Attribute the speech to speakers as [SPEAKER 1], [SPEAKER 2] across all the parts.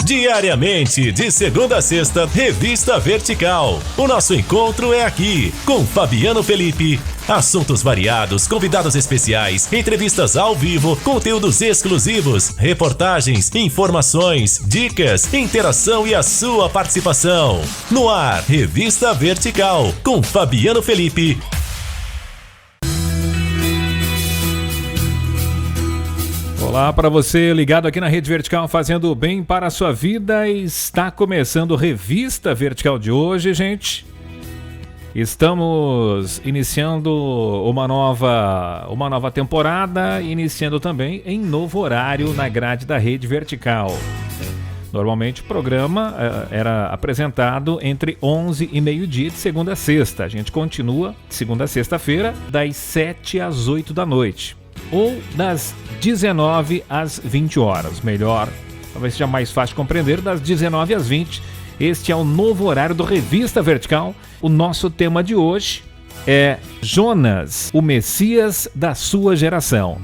[SPEAKER 1] Diariamente, de segunda a sexta, Revista Vertical. O nosso encontro é aqui, com Fabiano Felipe. Assuntos variados, convidados especiais, entrevistas ao vivo, conteúdos exclusivos, reportagens, informações, dicas, interação e a sua participação. No ar, Revista Vertical, com Fabiano Felipe.
[SPEAKER 2] Olá para você ligado aqui na Rede Vertical, fazendo bem para a sua vida. Está começando Revista Vertical de hoje, gente. Estamos iniciando uma nova temporada, iniciando também em novo horário na grade da Rede Vertical. Normalmente o programa era apresentado entre 11 e meio-dia de segunda a sexta. A gente continua de segunda a sexta-feira, das 7 às 8 da noite. Ou das 19 às 20 horas. Melhor, talvez seja mais fácil de compreender, das 19 às 20. Este é o novo horário do Revista Vertical. O nosso tema de hoje é Jonas, o Messias da sua geração.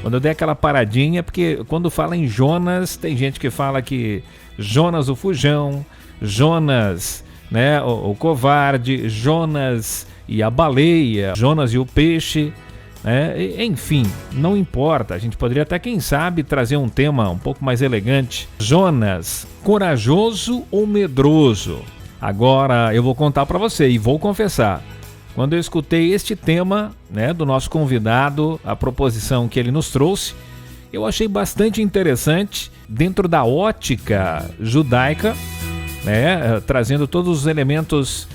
[SPEAKER 2] Quando eu der aquela paradinha, porque quando fala em Jonas, tem gente que fala que Jonas o fujão, Jonas, né, o covarde, Jonas e a baleia, Jonas e o peixe. Enfim, não importa, a gente poderia até, quem sabe, trazer um tema um pouco mais elegante. Jonas, corajoso ou medroso? Agora eu vou contar para você e vou confessar, quando eu escutei este tema, né, do nosso convidado, a proposição que ele nos trouxe, eu achei bastante interessante dentro da ótica judaica, né, trazendo todos os elementos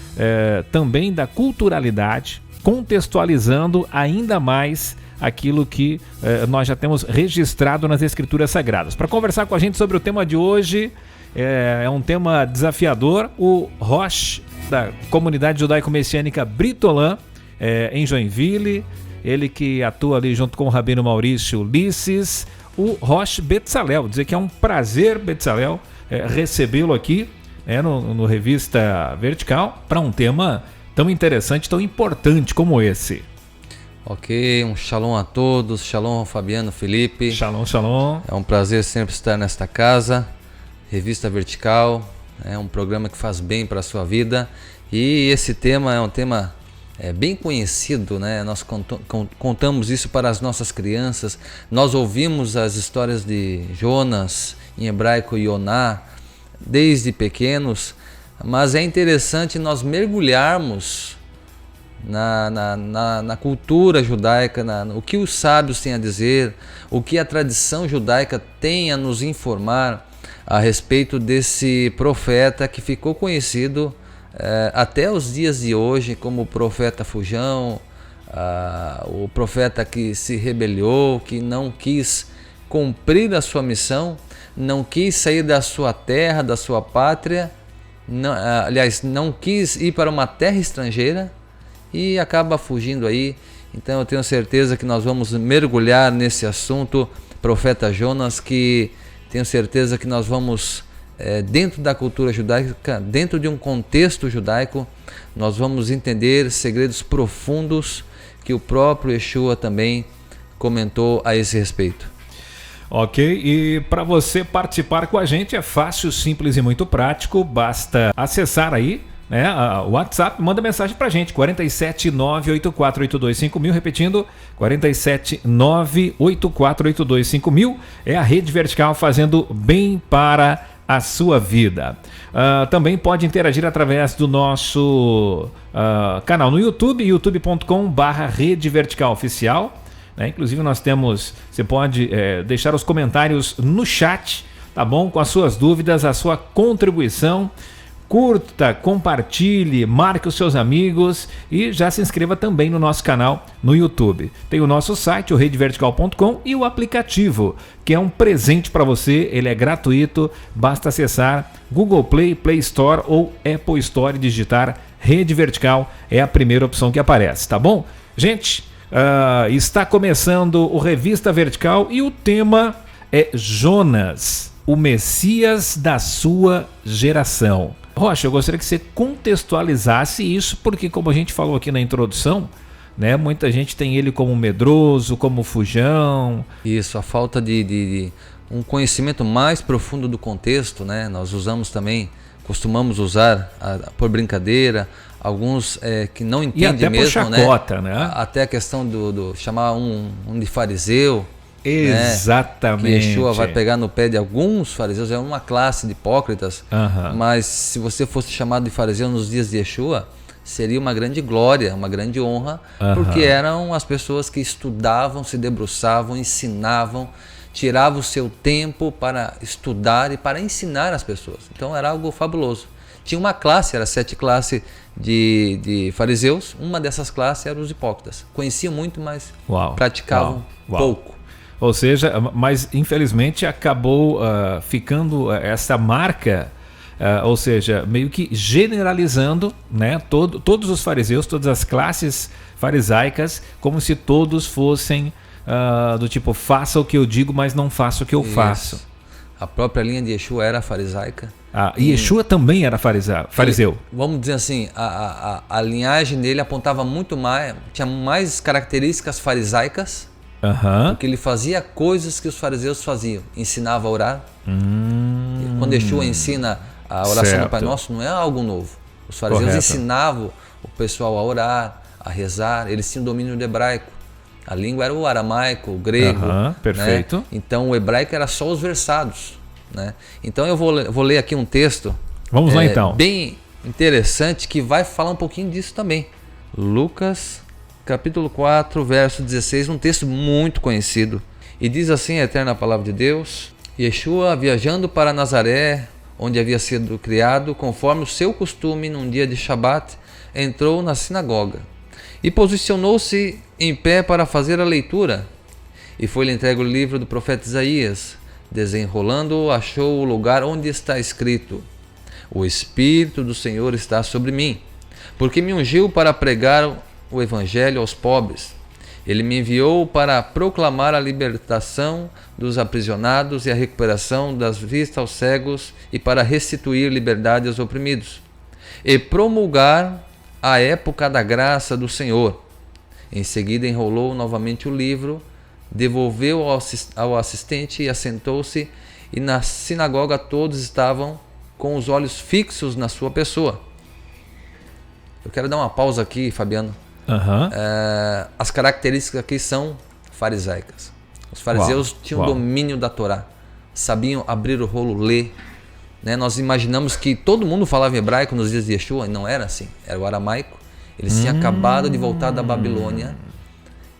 [SPEAKER 2] também da culturalidade, contextualizando ainda mais aquilo que nós já temos registrado nas Escrituras Sagradas. Para conversar com a gente sobre o tema de hoje, é um tema desafiador, o Rosh, da comunidade judaico-messiânica Brit-Olá, em Joinville, ele que atua ali junto com o Rabino Maurício Ulisses, o Rosh Betzalel. Dizer que é um prazer, Betzalel, recebê-lo aqui no Revista Vertical para um tema tão interessante, tão importante como esse.
[SPEAKER 3] Ok, um shalom a todos, shalom Fabiano, Felipe.
[SPEAKER 2] Shalom, shalom.
[SPEAKER 3] É um prazer sempre estar nesta casa, Revista Vertical, é um programa que faz bem para a sua vida. E esse tema é um tema bem conhecido, né? Nós contamos isso para as nossas crianças, nós ouvimos as histórias de Jonas, em hebraico Yoná, desde pequenos. Mas é interessante nós mergulharmos na cultura judaica, o que os sábios têm a dizer, o que a tradição judaica tem a nos informar a respeito desse profeta que ficou conhecido até os dias de hoje como o profeta fujão, o profeta que se rebelou, que não quis cumprir a sua missão, não quis sair da sua terra, da sua pátria. Não quis ir para uma terra estrangeira e acaba fugindo aí. Então eu tenho certeza que nós vamos mergulhar nesse assunto, profeta Jonas, que tenho certeza que nós vamos, dentro da cultura judaica, dentro de um contexto judaico, nós vamos entender segredos profundos que o próprio Yeshua também comentou a esse respeito.
[SPEAKER 2] Ok, e para você participar com a gente é fácil, simples e muito prático, basta acessar aí, né, o WhatsApp, manda mensagem pra gente, 47984825000, repetindo, 47984825000, é a Rede Vertical fazendo bem para a sua vida. Também pode interagir através do nosso canal no YouTube, youtube.com/Rede Vertical Oficial. Inclusive você pode deixar os comentários no chat, tá bom? Com as suas dúvidas, a sua contribuição. Curta, compartilhe, marque os seus amigos e já se inscreva também no nosso canal no YouTube. Tem o nosso site, o redevertical.com, e o aplicativo, que é um presente para você, ele é gratuito, basta acessar Google Play, Play Store ou Apple Store e digitar Rede Vertical, é a primeira opção que aparece, tá bom? Gente, está começando o Revista Vertical e o tema é Jonas, o Messias da sua geração. Rocha, eu gostaria que você contextualizasse isso, porque como a gente falou aqui na introdução, né, muita gente tem ele como medroso, como fujão.
[SPEAKER 3] Isso, a falta de um conhecimento mais profundo do contexto, né? Nós costumamos usar por brincadeira, alguns que não entendem
[SPEAKER 2] até
[SPEAKER 3] mesmo,
[SPEAKER 2] por chacota, né?
[SPEAKER 3] Até a questão do chamar um de fariseu.
[SPEAKER 2] Exatamente.
[SPEAKER 3] Né? Que Yeshua vai pegar no pé de alguns fariseus, é uma classe de hipócritas, mas se você fosse chamado de fariseu nos dias de Yeshua, seria uma grande glória, uma grande honra, porque eram as pessoas que estudavam, se debruçavam, ensinavam, tiravam o seu tempo para estudar e para ensinar as pessoas. Então era algo fabuloso. Tinha uma classe, era 7 classes de fariseus, uma dessas classes eram os hipócritas. Conheciam muito, mas praticavam pouco.
[SPEAKER 2] Ou seja, mas infelizmente acabou ficando essa marca, ou seja, meio que generalizando, né, todos os fariseus, todas as classes farisaicas, como se todos fossem do tipo, faça o que eu digo, mas não faça o que eu faço.
[SPEAKER 3] A própria linha de Yeshua era farisaica.
[SPEAKER 2] E Yeshua também era fariseu.
[SPEAKER 3] Vamos dizer assim, a linhagem dele apontava muito mais, tinha mais características farisaicas, porque ele fazia coisas que os fariseus faziam. Ensinava a orar. Quando Yeshua ensina a oração do Pai Nosso, não é algo novo. Os fariseus ensinavam o pessoal a orar, a rezar. Eles tinham domínio do hebraico. A língua era o aramaico, o grego.
[SPEAKER 2] Perfeito.
[SPEAKER 3] Né? Então o hebraico era só os versados. Né? Então eu vou ler aqui um texto.
[SPEAKER 2] Vamos lá então.
[SPEAKER 3] Bem interessante, que vai falar um pouquinho disso também. Lucas capítulo 4, verso 16, um texto muito conhecido. E diz assim a eterna palavra de Deus: Yeshua, viajando para Nazaré, onde havia sido criado, conforme o seu costume, num dia de Shabat, entrou na sinagoga e posicionou-se em pé para fazer a leitura. E foi-lhe entregue o livro do profeta Isaías. Desenrolando-o, achou o lugar onde está escrito: O Espírito do Senhor está sobre mim, porque me ungiu para pregar o Evangelho aos pobres. Ele me enviou para proclamar a libertação dos aprisionados e a recuperação das vistas aos cegos, e para restituir liberdade aos oprimidos, e promulgar a época da graça do Senhor. Em seguida enrolou novamente o livro, devolveu ao assistente e assentou-se, e na sinagoga todos estavam com os olhos fixos na sua pessoa. Eu quero dar uma pausa aqui, Fabiano. As características aqui são farisaicas. Os fariseus tinham domínio da Torá, sabiam abrir o rolo, ler. Né? Nós imaginamos que todo mundo falava em hebraico nos dias de Yeshua, e não era assim, era o aramaico. Eles tinham acabado de voltar da Babilônia,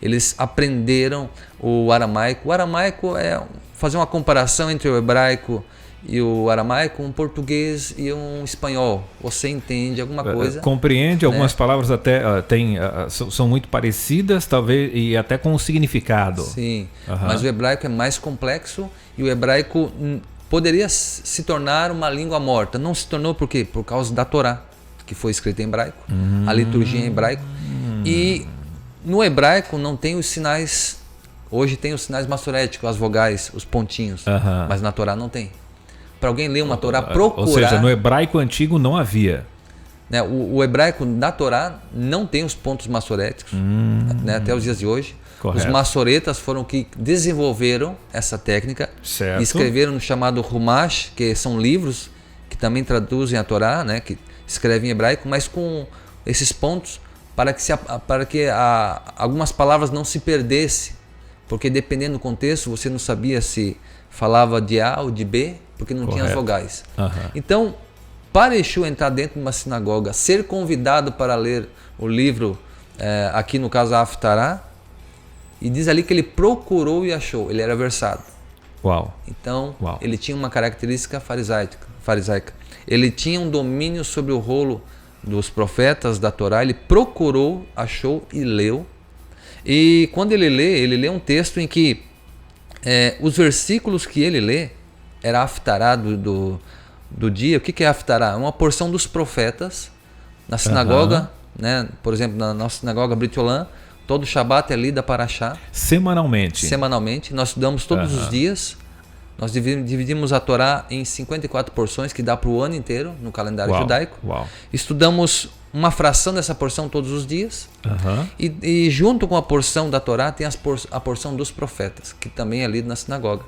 [SPEAKER 3] eles aprenderam o aramaico. O aramaico é, fazer uma comparação entre o hebraico e o aramaico, um português e um espanhol. Você entende alguma coisa?
[SPEAKER 2] Compreende, algumas palavras até são muito parecidas, talvez, e até com o significado.
[SPEAKER 3] Sim, mas o hebraico é mais complexo, e o hebraico poderia se tornar uma língua morta. Não se tornou por quê? Por causa da Torá, que foi escrita em hebraico, a liturgia em hebraico. E no hebraico não tem os sinais, hoje tem os sinais maçoréticos, as vogais, os pontinhos, mas na Torá não tem. Para alguém ler uma Torá, procurar...
[SPEAKER 2] Ou seja, no hebraico antigo não havia.
[SPEAKER 3] Né, o hebraico da Torá não tem os pontos maçoréticos, né, até os dias de hoje.
[SPEAKER 2] Correto.
[SPEAKER 3] Os maçoretas foram que desenvolveram essa técnica,
[SPEAKER 2] certo,
[SPEAKER 3] e escreveram no chamado Humash, que são livros que também traduzem a Torá, né, que escrevem em hebraico, mas com esses pontos para que algumas palavras não se perdessem, porque dependendo do contexto você não sabia se falava de A ou de B, porque não tinha as vogais. Então, para Yeshua entrar dentro de uma sinagoga, ser convidado para ler o livro, aqui no caso a Haftará, e diz ali que ele procurou e achou, ele era versado. Então, ele tinha uma característica farisaica. Ele tinha um domínio sobre o rolo dos profetas da Torá, ele procurou, achou e leu. E quando ele lê um texto em que os versículos que ele lê era a Haftará do dia. O que é a Haftará? É uma porção dos profetas na sinagoga, né? Por exemplo, na nossa sinagoga Brit Olam, todo Shabat é lida Parashá. Semanalmente. Nós estudamos todos os dias. Nós dividimos a Torá em 54 porções, que dá para o ano inteiro no calendário judaico. Estudamos uma fração dessa porção todos os dias. E junto com a porção da Torá tem a porção dos profetas, que também é lida na sinagoga.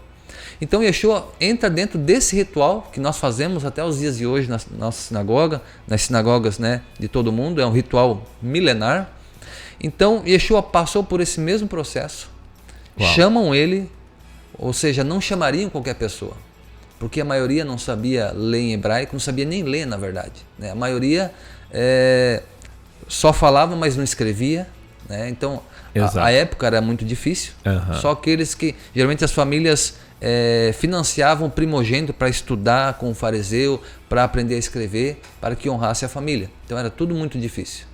[SPEAKER 3] Então Yeshua entra dentro desse ritual que nós fazemos até os dias de hoje na nossa sinagoga, nas sinagogas, né, de todo mundo, é um ritual milenar. Então Yeshua passou por esse mesmo processo. Uau. Chamam ele, ou seja, não chamariam qualquer pessoa, porque a maioria não sabia ler em hebraico, não sabia nem ler, na verdade, né? A maioria só falava, mas não escrevia, né? Então a época era muito difícil. Só aqueles que, geralmente as famílias financiavam o primogênito para estudar com o fariseu, para aprender a escrever, para que honrasse a família. Então era tudo muito difícil.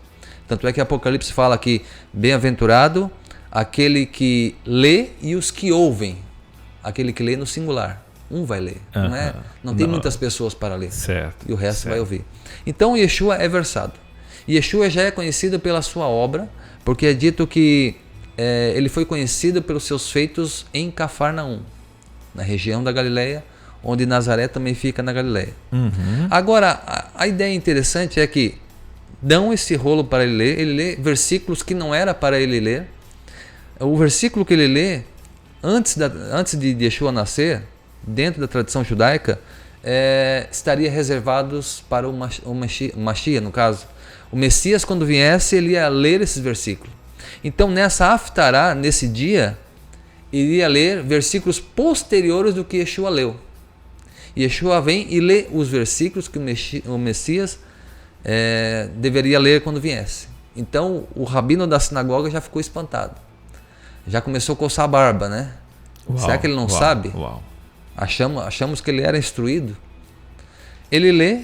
[SPEAKER 3] Tanto é que Apocalipse fala que bem-aventurado aquele que lê e os que ouvem. Aquele que lê no singular. Um vai ler, não tem muitas pessoas para ler.
[SPEAKER 2] Certo,
[SPEAKER 3] e o resto vai ouvir. Então Yeshua é versado. Yeshua já é conhecido pela sua obra, porque é dito que ele foi conhecido pelos seus feitos em Cafarnaum, na região da Galileia, onde Nazaré também fica na Galileia. Agora, a ideia interessante é que dão esse rolo para ele lê versículos que não era para ele ler. O versículo que ele lê, antes de Yeshua nascer, dentro da tradição judaica, estaria reservados para o Mashiach, no caso. O Messias, quando viesse, ele ia ler esses versículos. Então, nessa Haftará, nesse dia, iria ler versículos posteriores do que Yeshua leu. Yeshua vem e lê os versículos que o Messias deveria ler quando viesse. Então, o rabino da sinagoga já ficou espantado. Já começou a coçar a barba, né? Será que ele não sabe? Achamos que ele era instruído. Ele lê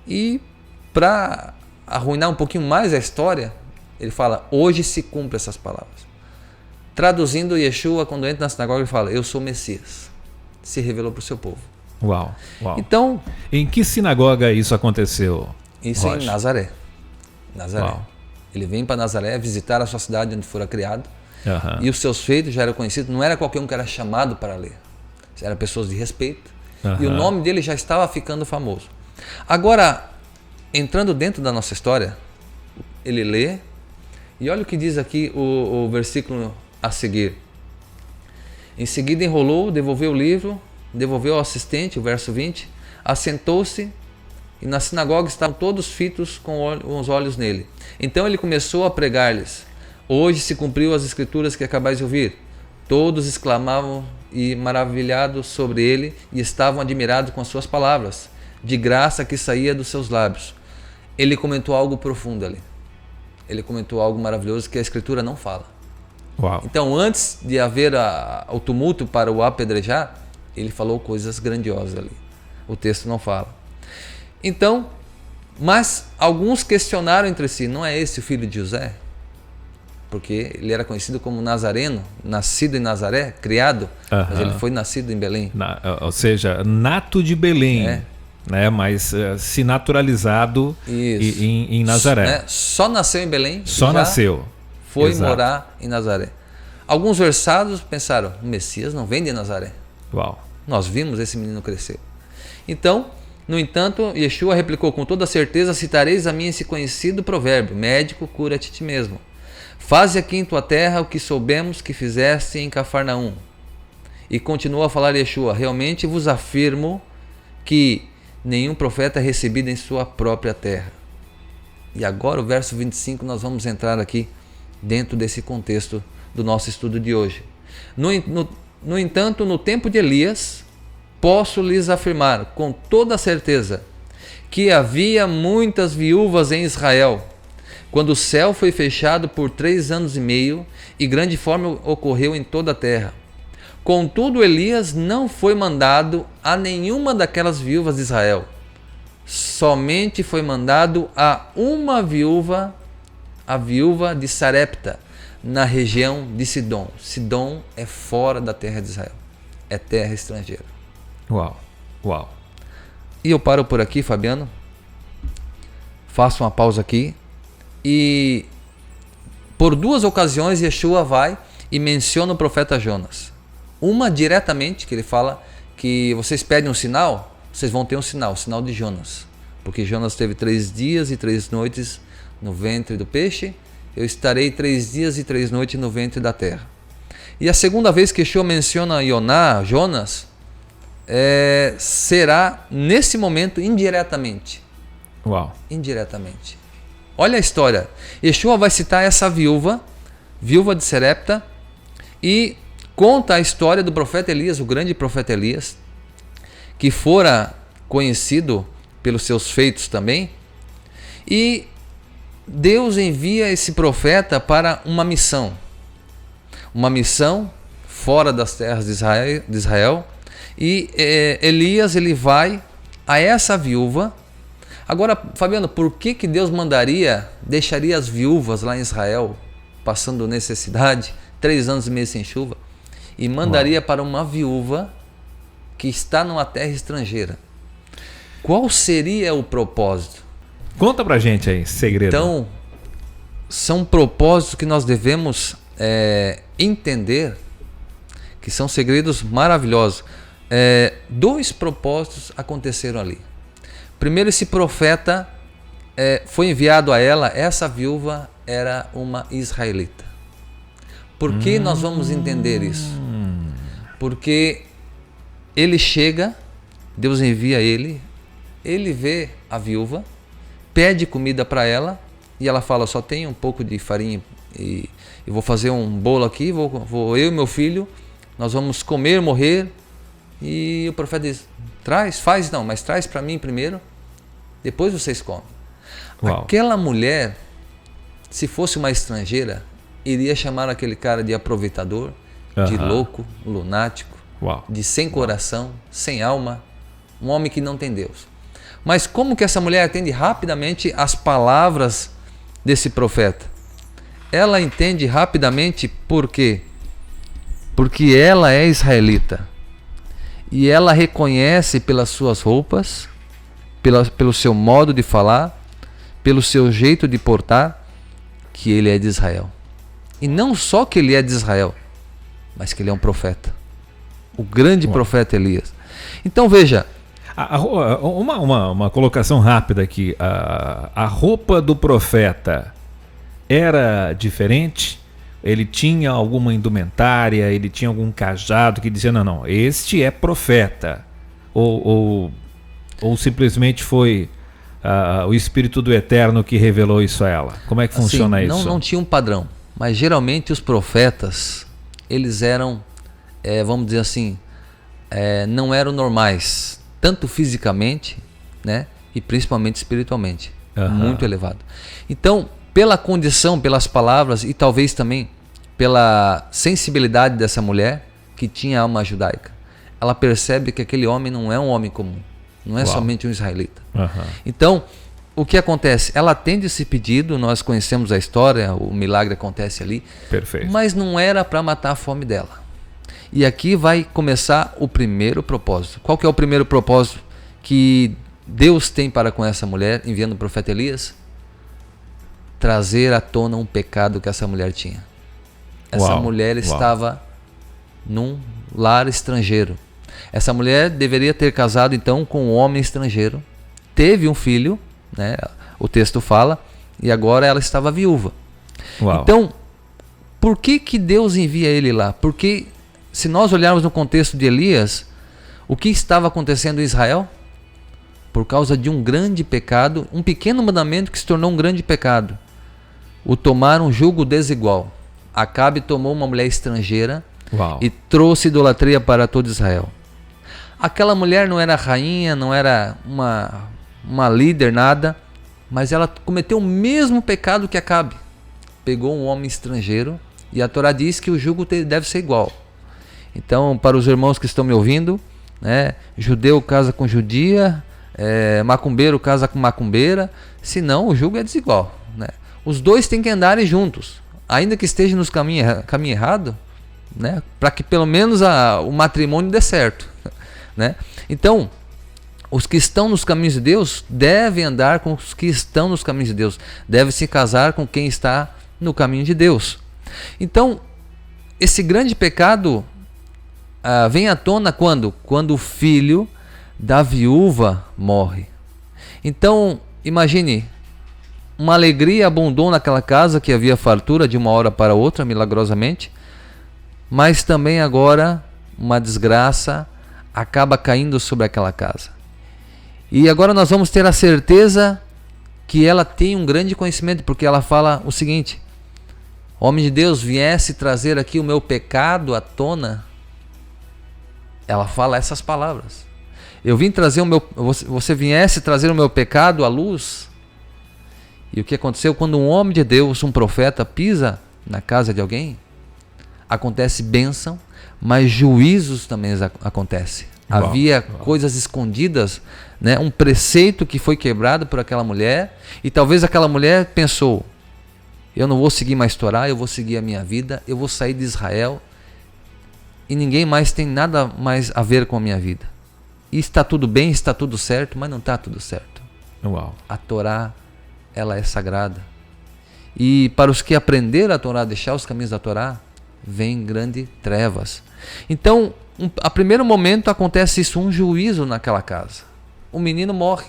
[SPEAKER 3] e, para arruinar um pouquinho mais a história, ele fala: hoje se cumpre essas palavras. Traduzindo, Yeshua, quando entra na sinagoga, ele fala: eu sou Messias. Se revelou para o seu povo.
[SPEAKER 2] Uau.
[SPEAKER 3] Então,
[SPEAKER 2] em que sinagoga isso aconteceu?
[SPEAKER 3] Isso em Nazaré. Ele vem para Nazaré visitar a sua cidade onde fora criado. E os seus feitos já eram conhecidos. Não era qualquer um que era chamado para ler. Eram pessoas de respeito. E o nome dele já estava ficando famoso. Agora, entrando dentro da nossa história, ele lê. E olha o que diz aqui o versículo a seguir. Em seguida enrolou, devolveu o livro, devolveu ao assistente, o verso 20, assentou-se, e na sinagoga estavam todos fitos com os olhos nele. Então ele começou a pregar-lhes: hoje se cumpriu as escrituras que acabais de ouvir. Todos exclamavam e maravilhados sobre ele, e estavam admirados com as suas palavras, de graça que saía dos seus lábios. Ele comentou algo profundo ali. Ele comentou algo maravilhoso que a escritura não fala.
[SPEAKER 2] Uau.
[SPEAKER 3] Então, antes de haver o tumulto para o apedrejar, ele falou coisas grandiosas ali. O texto não fala. Então, mas alguns questionaram entre si: não é esse o filho de José? Porque ele era conhecido como Nazareno, nascido em Nazaré, criado, mas ele foi nascido em Belém.
[SPEAKER 2] Ou seja, nato de Belém, né? Mas se naturalizado em Nazaré.
[SPEAKER 3] Só nasceu em Belém.
[SPEAKER 2] Só nasceu.
[SPEAKER 3] Foi morar em Nazaré. Alguns versados pensaram: o Messias não vem de Nazaré.
[SPEAKER 2] Uau.
[SPEAKER 3] Nós vimos esse menino crescer. Então, no entanto, Yeshua replicou: com toda certeza citareis a mim esse conhecido provérbio: médico, cura-te a ti mesmo. Faze aqui em tua terra o que soubemos que fizeste em Cafarnaum. E continuou a falar Yeshua: realmente vos afirmo que nenhum profeta é recebido em sua própria terra. E agora o verso 25 nós vamos entrar aqui dentro desse contexto do nosso estudo de hoje. No entanto, no tempo de Elias, posso lhes afirmar com toda certeza que havia muitas viúvas em Israel, quando o céu foi fechado por 3 anos e meio, e grande fome ocorreu em toda a terra. Contudo, Elias não foi mandado a nenhuma daquelas viúvas de Israel. Somente foi mandado a uma viúva, a viúva de Sarepta, na região de Sidom. Sidom é fora da terra de Israel. É terra estrangeira.
[SPEAKER 2] Uau.
[SPEAKER 3] E eu paro por aqui, Fabiano. Faço uma pausa aqui. E por 2 ocasiões Yeshua vai e menciona o profeta Jonas. Uma diretamente, que ele fala que vocês pedem um sinal, vocês vão ter um sinal, o sinal de Jonas. Porque Jonas teve 3 dias e 3 noites no ventre do peixe. Eu estarei 3 dias e 3 noites no ventre da terra. E a segunda vez que Yeshua menciona Jonas, será nesse momento indiretamente.
[SPEAKER 2] Uau.
[SPEAKER 3] Indiretamente. Olha a história. Yeshua vai citar essa viúva de Sarepta, e conta a história do profeta Elias, o grande profeta Elias, que fora conhecido pelos seus feitos também. E Deus envia esse profeta para uma missão fora das terras de Israel. E Elias, ele vai a essa viúva. Agora, Fabiano, por que Deus deixaria as viúvas lá em Israel passando necessidade, 3 anos e meio sem chuva, e mandaria para uma viúva que está numa terra estrangeira? Qual seria o propósito?
[SPEAKER 2] Conta pra gente aí, segredo.
[SPEAKER 3] Então, são propósitos que nós devemos entender, que são segredos maravilhosos. 2 propósitos aconteceram ali. Primeiro, esse profeta foi enviado a ela. Essa viúva era uma israelita. Por que nós vamos entender isso? Porque ele chega, Deus envia ele vê a viúva, pede comida para ela, e ela fala: só tem um pouco de farinha e eu vou fazer um bolo aqui, vou eu e meu filho, nós vamos comer, morrer. E o profeta diz: mas traz para mim primeiro, depois vocês comem. Uau. Aquela mulher, se fosse uma estrangeira, iria chamar aquele cara de aproveitador, de louco, lunático, de sem coração, sem alma, um homem que não tem Deus. Mas como que essa mulher atende rapidamente as palavras desse profeta? Ela entende rapidamente. Por quê? Porque ela é israelita. E ela reconhece pelas suas roupas, pelo seu modo de falar, pelo seu jeito de portar, que ele é de Israel. E não só que ele é de Israel, mas que ele é um profeta. O grande profeta Elias. Então veja.
[SPEAKER 2] Uma colocação rápida aqui. A roupa do profeta era diferente? Ele tinha alguma indumentária, ele tinha algum cajado que dizia: não, este é profeta? Ou simplesmente foi o Espírito do Eterno que revelou isso a ela? Como é que funciona isso?
[SPEAKER 3] Não tinha um padrão, mas geralmente os profetas, eles eram, vamos dizer assim, não eram normais, tanto fisicamente, né, e principalmente espiritualmente, muito elevado. Então, pela condição, pelas palavras e talvez também pela sensibilidade dessa mulher, que tinha alma judaica, ela percebe que aquele homem não é um homem comum, não é somente um israelita. Então, o que acontece? Ela atende esse pedido, nós conhecemos a história, o milagre acontece ali.
[SPEAKER 2] Perfeito.
[SPEAKER 3] Mas não era para matar a fome dela. E aqui vai começar o primeiro propósito. Qual que é o primeiro propósito que Deus tem para com essa mulher, enviando o profeta Elias? Trazer à tona um pecado que essa mulher tinha. Essa mulher estava num lar estrangeiro. Essa mulher deveria ter casado então com um homem estrangeiro. Teve um filho, né? O texto fala, e agora ela estava viúva. Então, por que Deus envia ele lá? Porque se nós olharmos no contexto de Elias, o que estava acontecendo em Israel? Por causa de um grande pecado, um pequeno mandamento que se tornou um grande pecado. O tomar um jugo desigual. Acabe tomou uma mulher estrangeira e trouxe idolatria para todo Israel. Aquela mulher não era rainha, não era uma líder, nada, mas ela cometeu o mesmo pecado que Acabe. Pegou um homem estrangeiro, e a Torá diz que o jugo deve ser igual. Então, para os irmãos que estão me ouvindo, né, judeu casa com judia, macumbeiro casa com macumbeira, senão o jugo é desigual, né? Os dois têm que andarem juntos, ainda que estejam nos caminho errado, né, para que pelo menos o matrimônio dê certo, né? Então, os que estão nos caminhos de Deus devem andar com os que estão nos caminhos de Deus, devem se casar com quem está no caminho de Deus. Então, esse grande pecado vem à tona quando o filho da viúva morre. Então, imagine, uma alegria abundou naquela casa, que havia fartura de uma hora para outra, milagrosamente, mas também agora uma desgraça. acaba caindo sobre aquela casa. E agora nós vamos ter a certeza que ela tem um grande conhecimento, porque ela fala o seguinte: homem de Deus, viesse trazer aqui o meu pecado à tona. Ela fala essas palavras. Eu vim trazer você viesse trazer o meu pecado à luz. E o que aconteceu? Quando um homem de Deus, um profeta, pisa na casa de alguém, acontece bênção, mas juízos também acontecem. Havia coisas escondidas, né? Um preceito que foi quebrado por aquela mulher, e talvez aquela mulher pensou: eu não vou seguir mais Torá, eu vou seguir a minha vida, eu vou sair de Israel, e ninguém mais tem nada mais a ver com a minha vida. E está tudo bem, está tudo certo, mas não está tudo certo.
[SPEAKER 2] Uau.
[SPEAKER 3] A Torá, ela é sagrada. E para os que aprenderam a Torá, deixar os caminhos da Torá, vem grande trevas. Então, a primeiro momento acontece isso, um juízo naquela casa. O menino morre.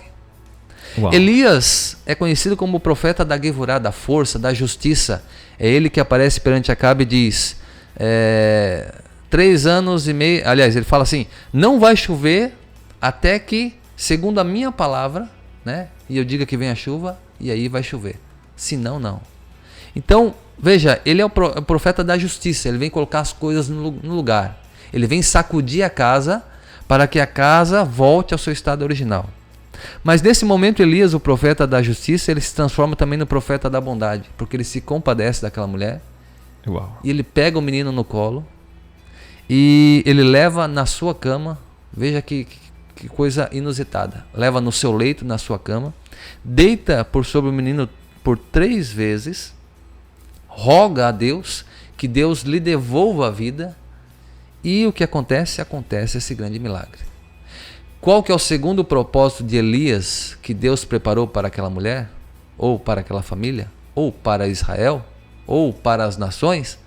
[SPEAKER 2] Uau.
[SPEAKER 3] Elias é conhecido como o profeta da Gevurá, da força, da justiça. É ele que aparece perante Acabe e diz: 3 anos e meio. Aliás, ele fala assim: não vai chover até que, segundo a minha palavra, né, e eu diga que vem a chuva, e aí vai chover. Senão, não. Então, veja, ele é o profeta da justiça. Ele vem colocar as coisas no lugar. Ele vem sacudir a casa para que a casa volte ao seu estado original. Mas nesse momento, Elias, o profeta da justiça, ele se transforma também no profeta da bondade, porque ele se compadece daquela mulher.
[SPEAKER 2] Uau.
[SPEAKER 3] E ele pega o menino no colo e ele leva na sua cama. Veja que coisa inusitada. Leva no seu leito, na sua cama, deita por sobre o menino por 3 vezes, roga a Deus que Deus lhe devolva a vida. E o que acontece? Acontece esse grande milagre. Qual que é o segundo propósito de Elias que Deus preparou para aquela mulher? Ou para aquela família? Ou para Israel? Ou para as nações?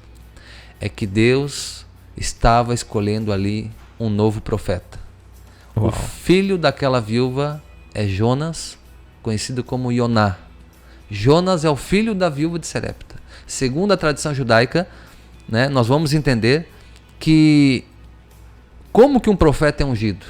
[SPEAKER 3] É que Deus estava escolhendo ali um novo profeta.
[SPEAKER 2] Uau.
[SPEAKER 3] O filho daquela viúva é Jonas, conhecido como Yoná. Jonas é o filho da viúva de Serepta. Segundo a tradição judaica, né, nós vamos entender que como que um profeta é ungido.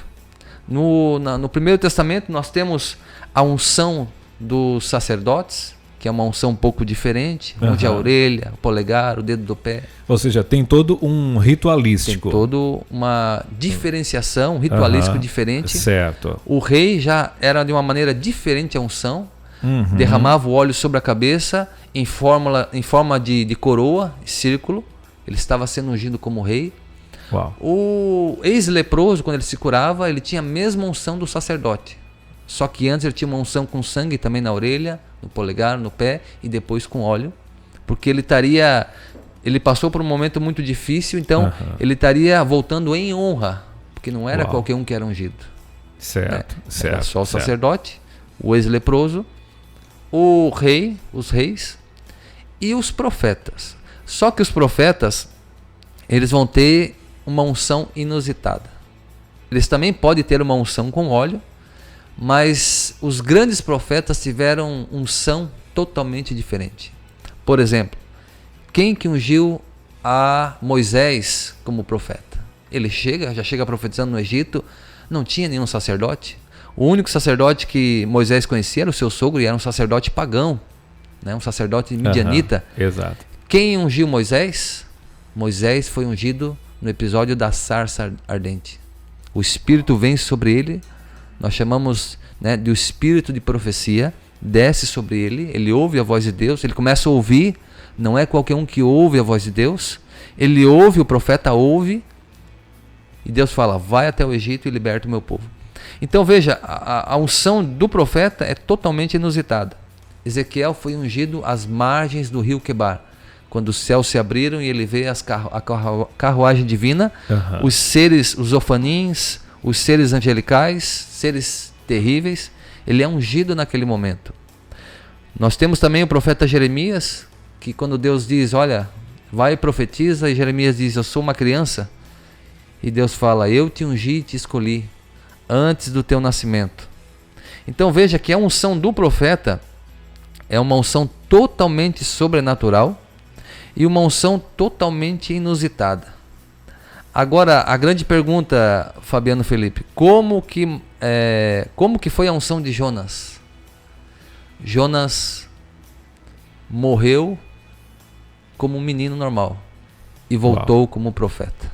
[SPEAKER 3] No Primeiro Testamento nós temos a unção dos sacerdotes, que é uma unção um pouco diferente, onde a orelha, o polegar, o dedo do pé.
[SPEAKER 2] Ou seja, tem todo um ritualístico.
[SPEAKER 3] Tem toda uma diferenciação, um ritualístico diferente.
[SPEAKER 2] Certo.
[SPEAKER 3] O rei já era de uma maneira diferente a unção, derramava o óleo sobre a cabeça em forma de coroa, círculo. Ele estava sendo ungido como rei.
[SPEAKER 2] Uau.
[SPEAKER 3] O ex-leproso, quando ele se curava, ele tinha a mesma unção do sacerdote. Só que antes ele tinha uma unção com sangue também na orelha, no polegar, no pé, e depois com óleo. Porque ele passou por um momento muito difícil, então ele estaria voltando em honra. Porque não era qualquer um que era ungido.
[SPEAKER 2] Certo, certo.
[SPEAKER 3] Era só o sacerdote, o ex-leproso, o rei, os reis e os profetas. Só que os profetas, eles vão ter uma unção inusitada. Eles também podem ter uma unção com óleo, mas os grandes profetas tiveram unção totalmente diferente. Por exemplo, quem que ungiu a Moisés como profeta? Ele já chega profetizando no Egito, não tinha nenhum sacerdote. O único sacerdote que Moisés conhecia era o seu sogro, e era um sacerdote pagão, né? Um sacerdote midianita.
[SPEAKER 2] Exato.
[SPEAKER 3] Quem ungiu Moisés? Moisés foi ungido no episódio da sarça ardente. O Espírito vem sobre ele, nós chamamos, né, de o Espírito de profecia, desce sobre ele, ele ouve a voz de Deus, ele começa a ouvir, não é qualquer um que ouve a voz de Deus, ele ouve, o profeta ouve, e Deus fala: vai até o Egito e liberta o meu povo. Então veja, a unção do profeta é totalmente inusitada. Ezequiel foi ungido às margens do rio Quebar, quando os céus se abriram e ele vê a carruagem divina, os seres, os ofanins, os seres angelicais, seres terríveis, ele é ungido naquele momento. Nós temos também o profeta Jeremias, que quando Deus diz: olha, vai e profetiza, e Jeremias diz: eu sou uma criança, e Deus fala: eu te ungi e te escolhi antes do teu nascimento. Então veja que a unção do profeta é uma unção totalmente sobrenatural e uma unção totalmente inusitada. Agora, a grande pergunta, Fabiano Felipe, como que foi a unção de Jonas? Jonas morreu como um menino normal e voltou como profeta.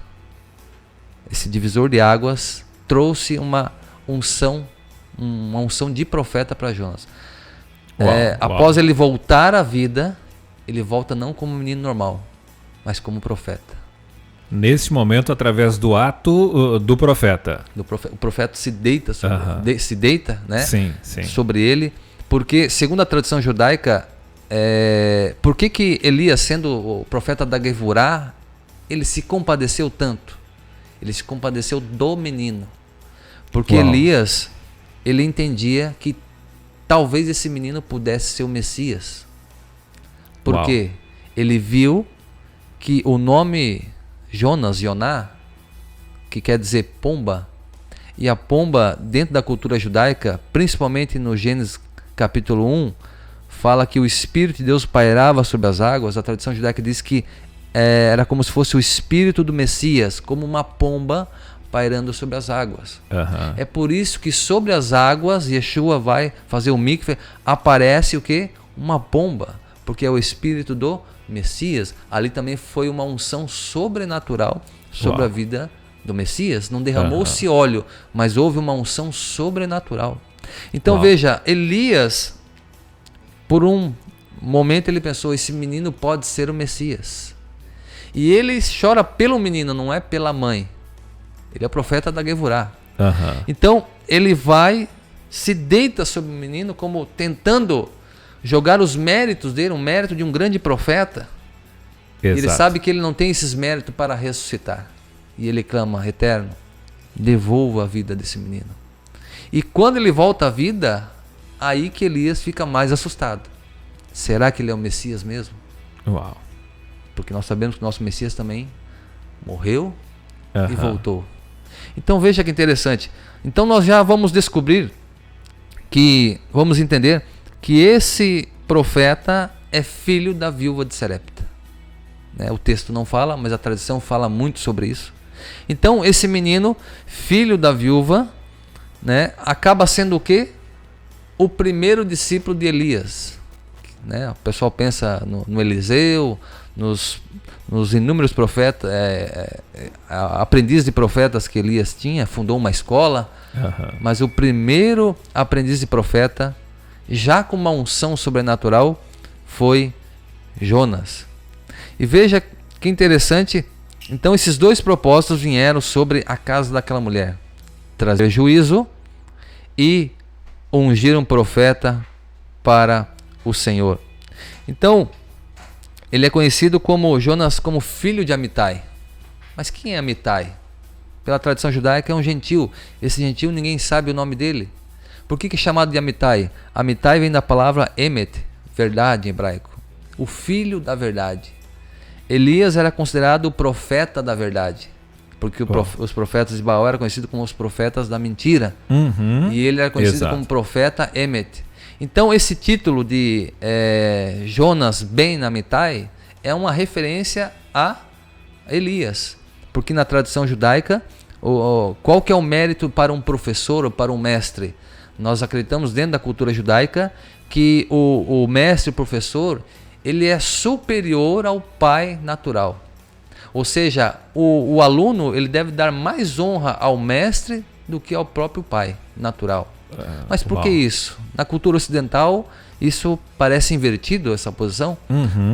[SPEAKER 3] Esse divisor de águas trouxe uma unção de profeta para Jonas. Após ele voltar à vida, ele volta não como um menino normal, mas como profeta.
[SPEAKER 2] Nesse momento, através do ato do profeta.
[SPEAKER 3] O profeta se deita né?
[SPEAKER 2] Sim.
[SPEAKER 3] Sobre ele, porque, segundo a tradição judaica, por que Elias, sendo o profeta da Gevurá, ele se compadeceu tanto? Ele se compadeceu do menino. Porque Elias, ele entendia que talvez esse menino pudesse ser o Messias. Por quê? Ele viu que o nome Jonas, Yoná, que quer dizer pomba, e a pomba, dentro da cultura judaica, principalmente no Gênesis capítulo 1, fala que o Espírito de Deus pairava sobre as águas. A tradição judaica diz que era como se fosse o Espírito do Messias, como uma pomba pairando sobre as águas. É por isso que sobre as águas, Yeshua vai fazer o mikveh, aparece o quê? Uma pomba, porque é o Espírito do Messias. Ali também foi uma unção sobrenatural sobre a vida do Messias. Não derramou-se óleo, mas houve uma unção sobrenatural. Então veja, Elias, por um momento ele pensou, esse menino pode ser o Messias. E ele chora pelo menino, não é pela mãe. Ele é profeta da Gevurá. Então ele vai, se deita sobre o menino, como tentando jogar os méritos dele, um mérito de um grande profeta. Ele sabe que ele não tem esses méritos para ressuscitar. E ele clama, Eterno, devolva a vida desse menino. E quando ele volta à vida, aí que Elias fica mais assustado. Será que ele é o Messias mesmo? Porque nós sabemos que o nosso Messias também morreu e voltou. Então veja que interessante. Então nós já vamos descobrir vamos entender que esse profeta é filho da viúva de Sarepta. O texto não fala, mas a tradição fala muito sobre isso. Então esse menino, filho da viúva, acaba sendo o quê? O primeiro discípulo de Elias. O pessoal pensa no Eliseu, nos inúmeros profetas, aprendizes de profetas que Elias tinha, fundou uma escola, mas o primeiro aprendiz de profeta, já com uma unção sobrenatural, foi Jonas. E veja que interessante, então esses dois propósitos vieram sobre a casa daquela mulher: trazer juízo e ungir um profeta para o Senhor. Então, ele é conhecido como Jonas, como filho de Amitai. Mas quem é Amitai? Pela tradição judaica é um gentil. Esse gentil ninguém sabe o nome dele. Por que é chamado de Amitai? Amitai vem da palavra Emet, verdade em hebraico. O filho da verdade. Elias era considerado o profeta da verdade. Porque os profetas de Baal eram conhecidos como os profetas da mentira. E ele era conhecido como profeta Emet. Então esse título de Jonas ben Amitai é uma referência a Elias. Porque na tradição judaica, qual que é o mérito para um professor ou para um mestre? Nós acreditamos dentro da cultura judaica que o mestre, o professor, ele é superior ao pai natural. Ou seja, o aluno ele deve dar mais honra ao mestre do que ao próprio pai natural. Mas por que isso? Na cultura ocidental, isso parece invertido, essa posição.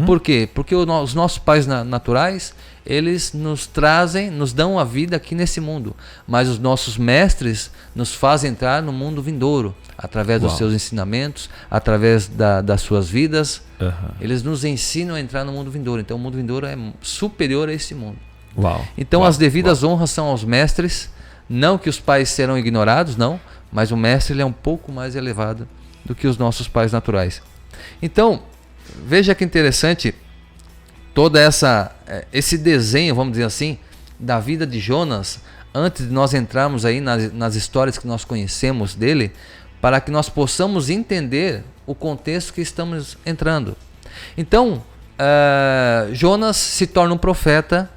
[SPEAKER 3] Por quê? Porque os nossos pais naturais, eles nos dão a vida aqui nesse mundo. Mas os nossos mestres nos fazem entrar no mundo vindouro, através dos seus ensinamentos, através das suas vidas. Eles nos ensinam a entrar no mundo vindouro. Então o mundo vindouro é superior a esse mundo. Então as devidas honras são aos mestres. Não que os pais serão ignorados, não. Mas o mestre ele é um pouco mais elevado do que os nossos pais naturais. Então, veja que interessante todo esse desenho, vamos dizer assim, da vida de Jonas, antes de nós entrarmos aí nas histórias que nós conhecemos dele, para que nós possamos entender o contexto que estamos entrando. Então, Jonas se torna um profeta,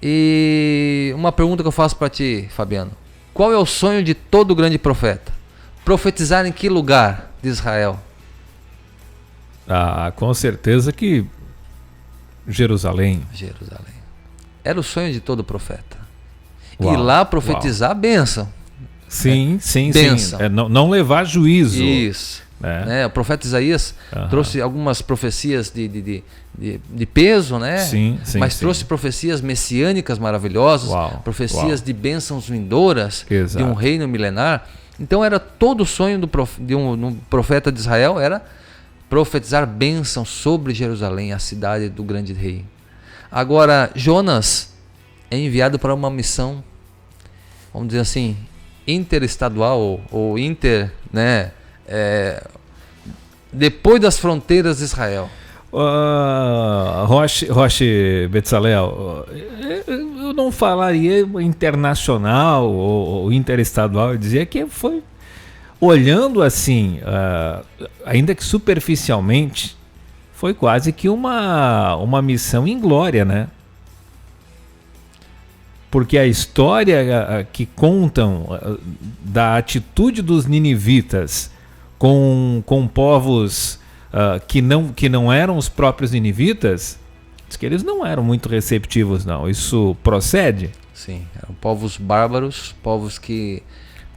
[SPEAKER 3] E uma pergunta que eu faço para ti, Fabiano. Qual é o sonho de todo grande profeta? Profetizar em que lugar de Israel?
[SPEAKER 2] Com certeza que Jerusalém.
[SPEAKER 3] Jerusalém. Era o sonho de todo profeta.
[SPEAKER 2] Uau,
[SPEAKER 3] E lá profetizar a bênção.
[SPEAKER 2] Sim, sim,
[SPEAKER 3] Bênção.
[SPEAKER 2] sim. Não levar juízo.
[SPEAKER 3] Isso. O profeta Isaías trouxe algumas profecias de peso, né?
[SPEAKER 2] Sim,
[SPEAKER 3] mas trouxe profecias messiânicas maravilhosas, profecias de bênçãos vindouras, de um reino milenar. Então era todo o sonho de um profeta de Israel, era profetizar bênção sobre Jerusalém, a cidade do grande rei. Agora, Jonas é enviado para uma missão, vamos dizer assim, interestadual ou depois das fronteiras de Israel.
[SPEAKER 2] Roche Betzalel, eu não falaria internacional ou interestadual, eu dizia que foi olhando assim, ainda que superficialmente, foi quase que uma missão inglória, né? Porque a história que contam da atitude dos ninivitas com povos que não eram os próprios ninivitas, diz que eles não eram muito receptivos, não. Isso procede?
[SPEAKER 3] Sim, eram povos bárbaros, povos que...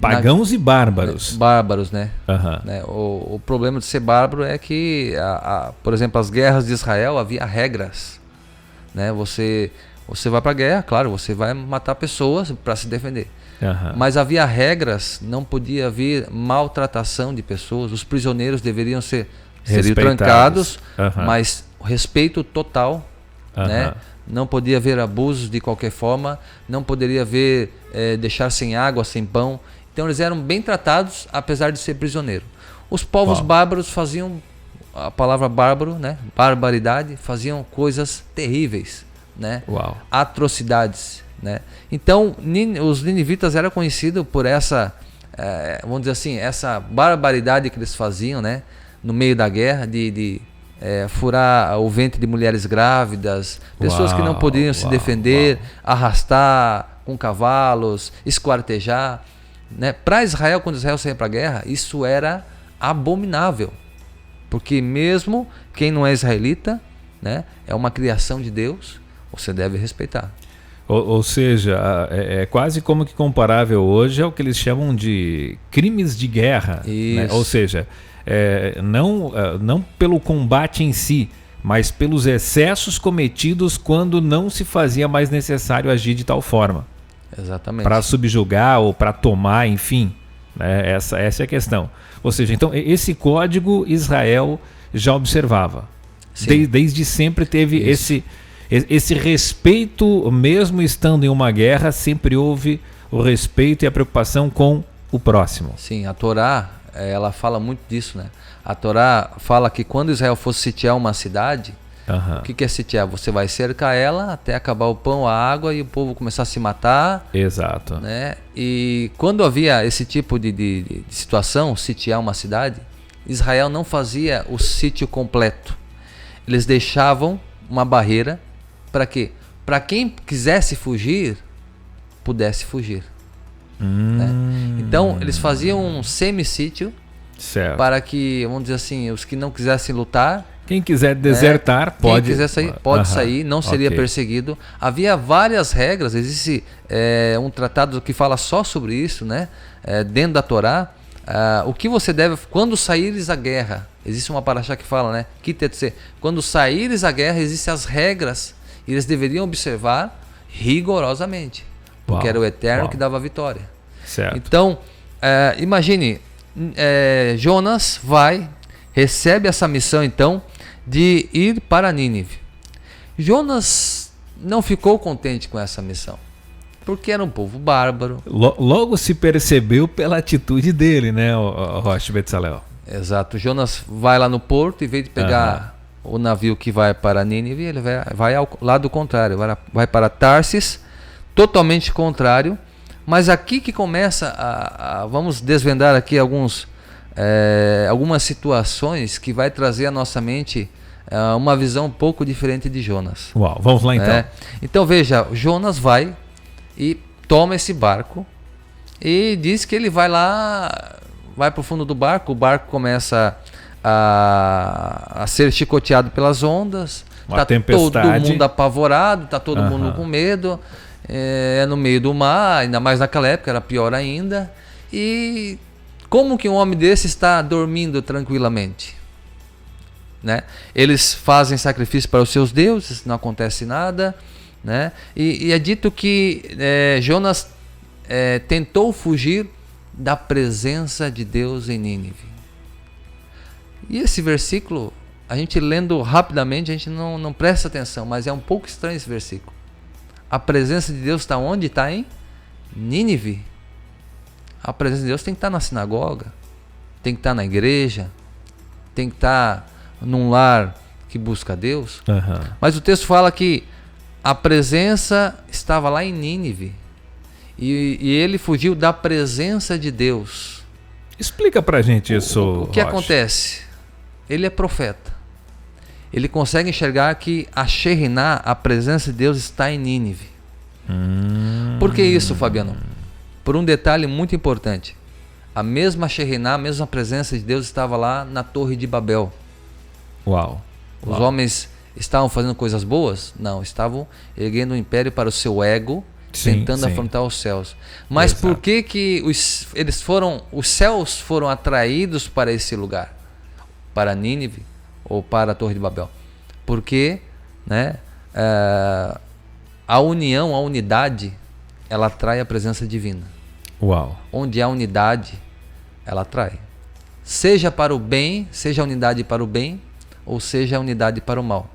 [SPEAKER 2] Pagãos e bárbaros.
[SPEAKER 3] Bárbaros, né?
[SPEAKER 2] Uhum.
[SPEAKER 3] O problema de ser bárbaro é que, por exemplo, as guerras de Israel havia regras, né? Você vai para a guerra, claro, você vai matar pessoas para se defender.
[SPEAKER 2] Uhum.
[SPEAKER 3] Mas havia regras, não podia haver maltratação de pessoas, os prisioneiros deveriam seriam trancados, mas respeito total, né? Não podia haver abusos de qualquer forma, não poderia haver deixar sem água, sem pão. Então eles eram bem tratados, apesar de ser prisioneiro. Os povos bárbaros faziam, a palavra bárbaro, né? Barbaridade, faziam coisas terríveis, né? Atrocidades, né? Então os ninivitas eram conhecidos por essa, vamos dizer assim, essa barbaridade que eles faziam, né? No meio da guerra, de furar o ventre de mulheres grávidas, pessoas que não podiam se defender, arrastar com cavalos, esquartejar, né? Para Israel, quando Israel saía para a guerra, isso era abominável, porque mesmo quem não é israelita, né, é uma criação de Deus, você deve respeitar.
[SPEAKER 2] Ou seja, é quase como que comparável hoje ao que eles chamam de crimes de guerra, né? Ou seja, não pelo combate em si, mas pelos excessos cometidos quando não se fazia mais necessário agir de tal forma.
[SPEAKER 3] Exatamente.
[SPEAKER 2] Para subjugar ou para tomar, enfim, né? Essa é a questão. Ou seja, então esse código Israel já observava. Desde sempre teve esse respeito, mesmo estando em uma guerra, sempre houve o respeito e a preocupação com o próximo.
[SPEAKER 3] Sim, a Torá, ela fala muito disso, né? A Torá fala que quando Israel fosse sitiar uma cidade, o que é sitiar? Você vai cercar ela até acabar o pão, a água e o povo começar a se matar.
[SPEAKER 2] Exato.
[SPEAKER 3] Né? E quando havia esse tipo de situação, sitiar uma cidade, Israel não fazia o sítio completo. Eles deixavam uma barreira para quê? Para quem quisesse fugir, pudesse fugir. Né? Então, eles faziam um semi-sítio para que, vamos dizer assim, os que não quisessem lutar...
[SPEAKER 2] Quem quiser desertar, pode...
[SPEAKER 3] Quem quiser sair, pode sair, não seria perseguido. Havia várias regras, existe um tratado que fala só sobre isso, né? Dentro da Torá. O que você deve, quando saíres à guerra, existe uma paraxá que fala, né? Quando saíres à guerra, existem as regras, e eles deveriam observar rigorosamente, porque era o Eterno que dava a vitória.
[SPEAKER 2] Certo.
[SPEAKER 3] Então, imagine, Jonas recebe essa missão então de ir para Nínive. Jonas não ficou contente com essa missão, porque era um povo bárbaro.
[SPEAKER 2] Logo se percebeu pela atitude dele, né, o Roche Betzalel?
[SPEAKER 3] Exato. Jonas vai lá no porto, e em vez de pegar o navio que vai para Nínive, ele vai ao lado contrário, vai para Tarsis, totalmente contrário. Mas aqui que começa vamos desvendar aqui algumas situações que vai trazer à nossa mente uma visão um pouco diferente de Jonas.
[SPEAKER 2] Uau, vamos lá então.
[SPEAKER 3] Então veja, Jonas vai e toma esse barco e diz que ele vai lá, vai para o fundo do barco, o barco começa a ser chicoteado pelas ondas,
[SPEAKER 2] Uma tempestade.
[SPEAKER 3] Todo mundo apavorado, está todo mundo com medo, no meio do mar, ainda mais naquela época, era pior ainda. E como que um homem desse está dormindo tranquilamente? Né? Eles fazem sacrifício para os seus deuses, não acontece nada, né? E é dito que Jonas tentou fugir da presença de Deus em Nínive. E esse versículo, a gente lendo rapidamente, a gente não presta atenção, mas é um pouco estranho esse versículo. A presença de Deus está onde? Está em Nínive. A presença de Deus tem que estar na sinagoga, tem que estar na igreja, tem que estar num lar que busca Deus. Mas o texto fala que a presença estava lá em Nínive e ele fugiu da presença de Deus.
[SPEAKER 2] Explica pra gente isso.
[SPEAKER 3] O que
[SPEAKER 2] Rocha.
[SPEAKER 3] acontece? Ele é profeta. Ele consegue enxergar que a Shekhinah, a presença de Deus, está em Nínive. Por que isso, Fabiano? Por um detalhe muito importante. A mesma Shekhinah, a mesma presença de Deus estava lá na Torre de Babel.
[SPEAKER 2] Uau.
[SPEAKER 3] Os homens estavam fazendo coisas boas? Não, estavam erguendo um império para o seu ego, tentando afrontar os céus. Mas por que os céus foram atraídos para esse lugar? Para Nínive ou para a Torre de Babel? Porque, né, a união, a unidade, ela atrai a presença divina.
[SPEAKER 2] Uau.
[SPEAKER 3] Onde há unidade, ela atrai. Seja para o bem, seja a unidade para o bem, ou seja a unidade para o mal.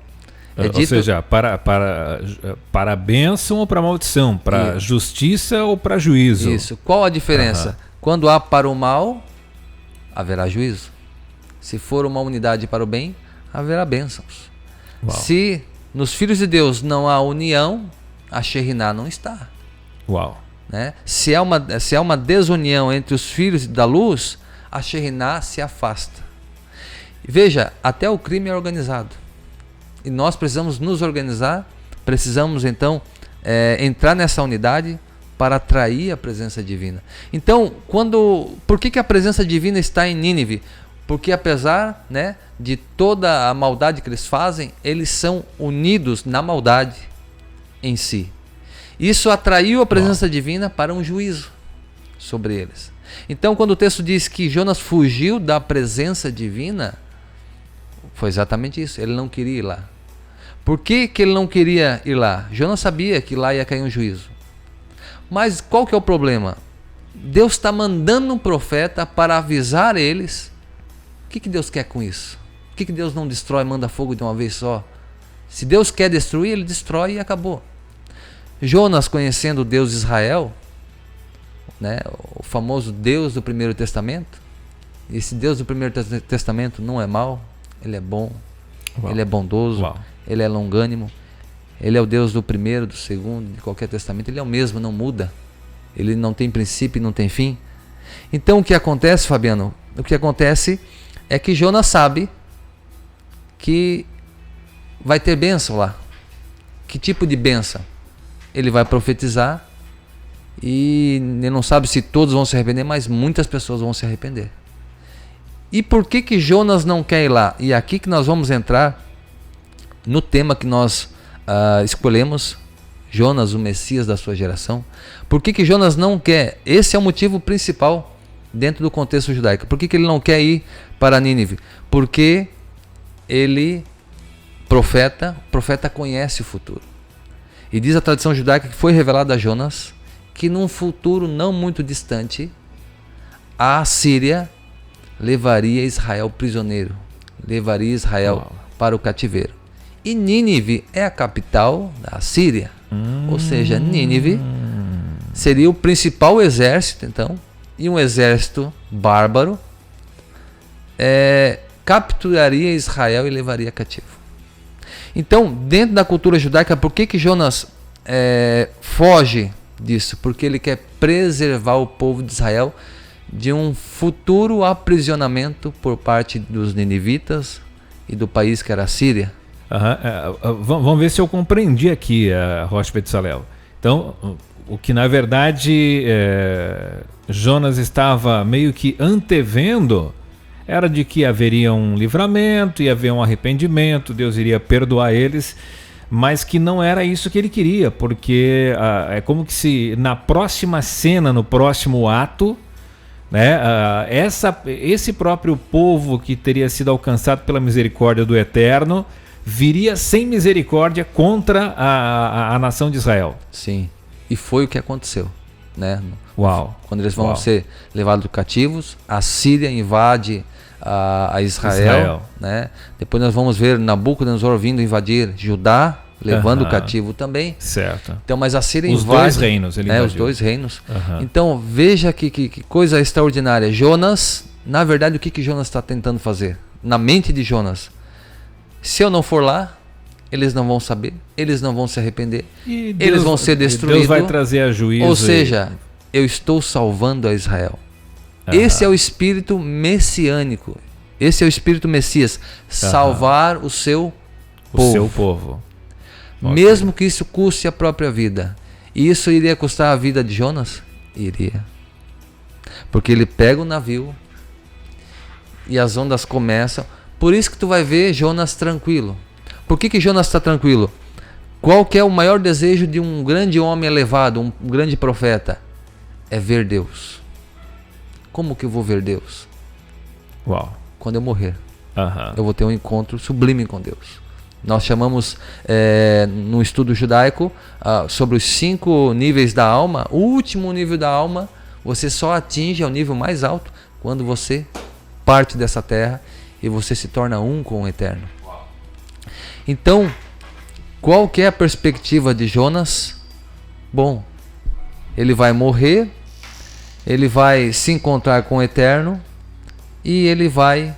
[SPEAKER 2] Ou seja, para a bênção ou para a maldição, para justiça ou para juízo.
[SPEAKER 3] Isso. Qual a diferença? Quando há para o mal, haverá juízo. Se for uma unidade para o bem, haverá bênçãos.
[SPEAKER 2] Uau.
[SPEAKER 3] Se nos filhos de Deus não há união, a Shekhinah não está.
[SPEAKER 2] Uau.
[SPEAKER 3] Né? Se há uma desunião entre os filhos da luz, a Shekhinah se afasta. Veja, até o crime é organizado. E nós precisamos nos organizar, precisamos então entrar nessa unidade para atrair a presença divina. Então, por que a presença divina está em Nínive? Porque apesar, né, de toda a maldade que eles fazem, eles são unidos na maldade em si. Isso atraiu a presença divina para um juízo sobre eles. Então, quando o texto diz que Jonas fugiu da presença divina, foi exatamente isso. Ele não queria ir lá. Por que ele não queria ir lá? Jonas sabia que lá ia cair um juízo. Mas qual que é o problema? Deus está mandando um profeta para avisar eles. O que Deus quer com isso? Por que Deus não destrói e manda fogo de uma vez só? Se Deus quer destruir, ele destrói e acabou. Jonas, conhecendo o Deus de Israel, né, o famoso Deus do Primeiro Testamento, esse Deus do Primeiro Testamento não é mau, ele é bom, ele é bondoso, ele é longânimo, ele é o Deus do primeiro, do segundo, de qualquer testamento, ele é o mesmo, não muda, ele não tem princípio e não tem fim. Então o que acontece, Fabiano? O que acontece é que Jonas sabe que vai ter bênção lá. Que tipo de bênção? Ele vai profetizar e ele não sabe se todos vão se arrepender, mas muitas pessoas vão se arrepender. E por que Jonas não quer ir lá? E é aqui que nós vamos entrar no tema que nós escolhemos, Jonas, o Messias da sua geração. Por que Jonas não quer? Esse é o motivo principal dentro do contexto judaico. Por que ele não quer ir para Nínive? Porque ele, o profeta conhece o futuro. E diz a tradição judaica que foi revelado a Jonas que num futuro não muito distante, a Assíria levaria Israel prisioneiro, levaria Israel para o cativeiro. E Nínive é a capital da Assíria. Ou seja, Nínive seria o principal exército, então, e um exército bárbaro capturaria Israel e levaria cativo. Então, dentro da cultura judaica, por que Jonas foge disso? Porque ele quer preservar o povo de Israel de um futuro aprisionamento por parte dos ninivitas e do país que era a Síria.
[SPEAKER 2] Vamos ver se eu compreendi aqui, Rocha Betsalel. Então, o que na verdade Jonas estava meio que antevendo era de que haveria um livramento, ia haver um arrependimento, Deus iria perdoar eles, mas que não era isso que ele queria, porque é como que se na próxima cena, no próximo ato, né, esse próprio povo que teria sido alcançado pela misericórdia do Eterno viria sem misericórdia contra a nação de Israel.
[SPEAKER 3] Sim, e foi o que aconteceu, né?
[SPEAKER 2] Uau.
[SPEAKER 3] Quando eles vão ser levados cativos, a Síria invade a Israel, né? Depois nós vamos ver Nabucodonosor vindo invadir Judá, levando cativo também.
[SPEAKER 2] Certo.
[SPEAKER 3] Então, mas a Síria
[SPEAKER 2] invade... Os dois reinos ele invadiu.
[SPEAKER 3] Os dois reinos. Então, veja que coisa extraordinária. Jonas, na verdade, o que Jonas está tentando fazer? Na mente de Jonas. Se eu não for lá, eles não vão saber, eles não vão se arrepender, eles vão ser destruídos.
[SPEAKER 2] Deus vai trazer a juízo.
[SPEAKER 3] Ou seja, eu estou salvando a Israel. Esse é o espírito messiânico. Esse é o espírito Messias. Salvar o seu povo.
[SPEAKER 2] O seu povo.
[SPEAKER 3] Mesmo que isso custe a própria vida. E isso iria custar a vida de Jonas? Iria. Porque ele pega o navio e as ondas começam. Por isso que tu vai ver Jonas tranquilo. Por que Jonas está tranquilo? Qual que é o maior desejo de um grande homem elevado, um grande profeta? É ver Deus. Como que eu vou ver Deus?
[SPEAKER 2] Uau.
[SPEAKER 3] Quando eu morrer. Eu vou ter um encontro sublime com Deus. Nós chamamos, no estudo judaico, sobre os 5 níveis da alma. O último nível da alma, você só atinge ao nível mais alto quando você parte dessa terra e você se torna um com o Eterno. Então, qual que é a perspectiva de Jonas? Bom, ele vai morrer, ele vai se encontrar com o Eterno e ele vai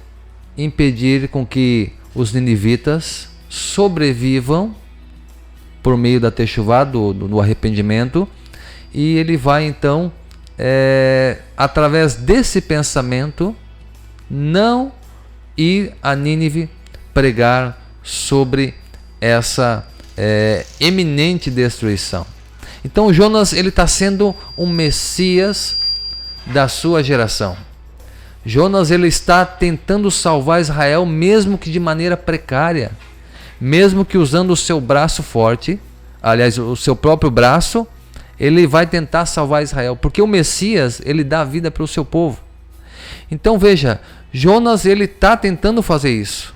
[SPEAKER 3] impedir com que os ninivitas sobrevivam por meio da techuvá, do arrependimento, e ele vai então, através desse pensamento, não ir a Nínive pregar sobre essa eminente destruição. Então Jonas, ele está sendo um Messias da sua geração. Jonas, ele está tentando salvar Israel, mesmo que de maneira precária, mesmo que usando o seu braço forte, aliás, o seu próprio braço, ele vai tentar salvar Israel, porque o Messias, ele dá vida para o seu povo. Então veja, Jonas, ele está tentando fazer isso.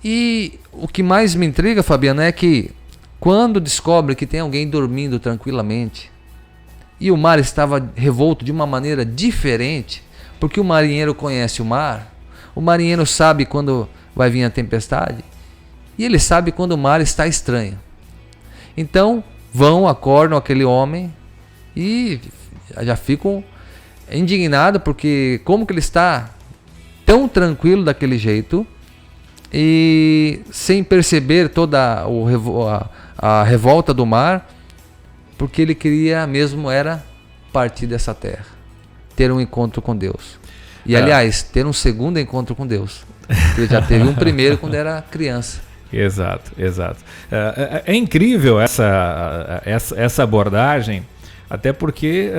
[SPEAKER 3] E o que mais me intriga, Fabiano, é que quando descobre que tem alguém dormindo tranquilamente e o mar estava revolto de uma maneira diferente, porque o marinheiro conhece o marinheiro sabe quando vai vir a tempestade e ele sabe quando o mar está estranho. Então acordam aquele homem e já ficam indignados, porque como que ele está tão tranquilo daquele jeito e sem perceber toda a revolta do mar, porque ele queria mesmo era partir dessa terra, ter um encontro com Deus. E aliás, ter um segundo encontro com Deus. Ele já teve um primeiro quando era criança.
[SPEAKER 2] Exato. É incrível essa abordagem, até porque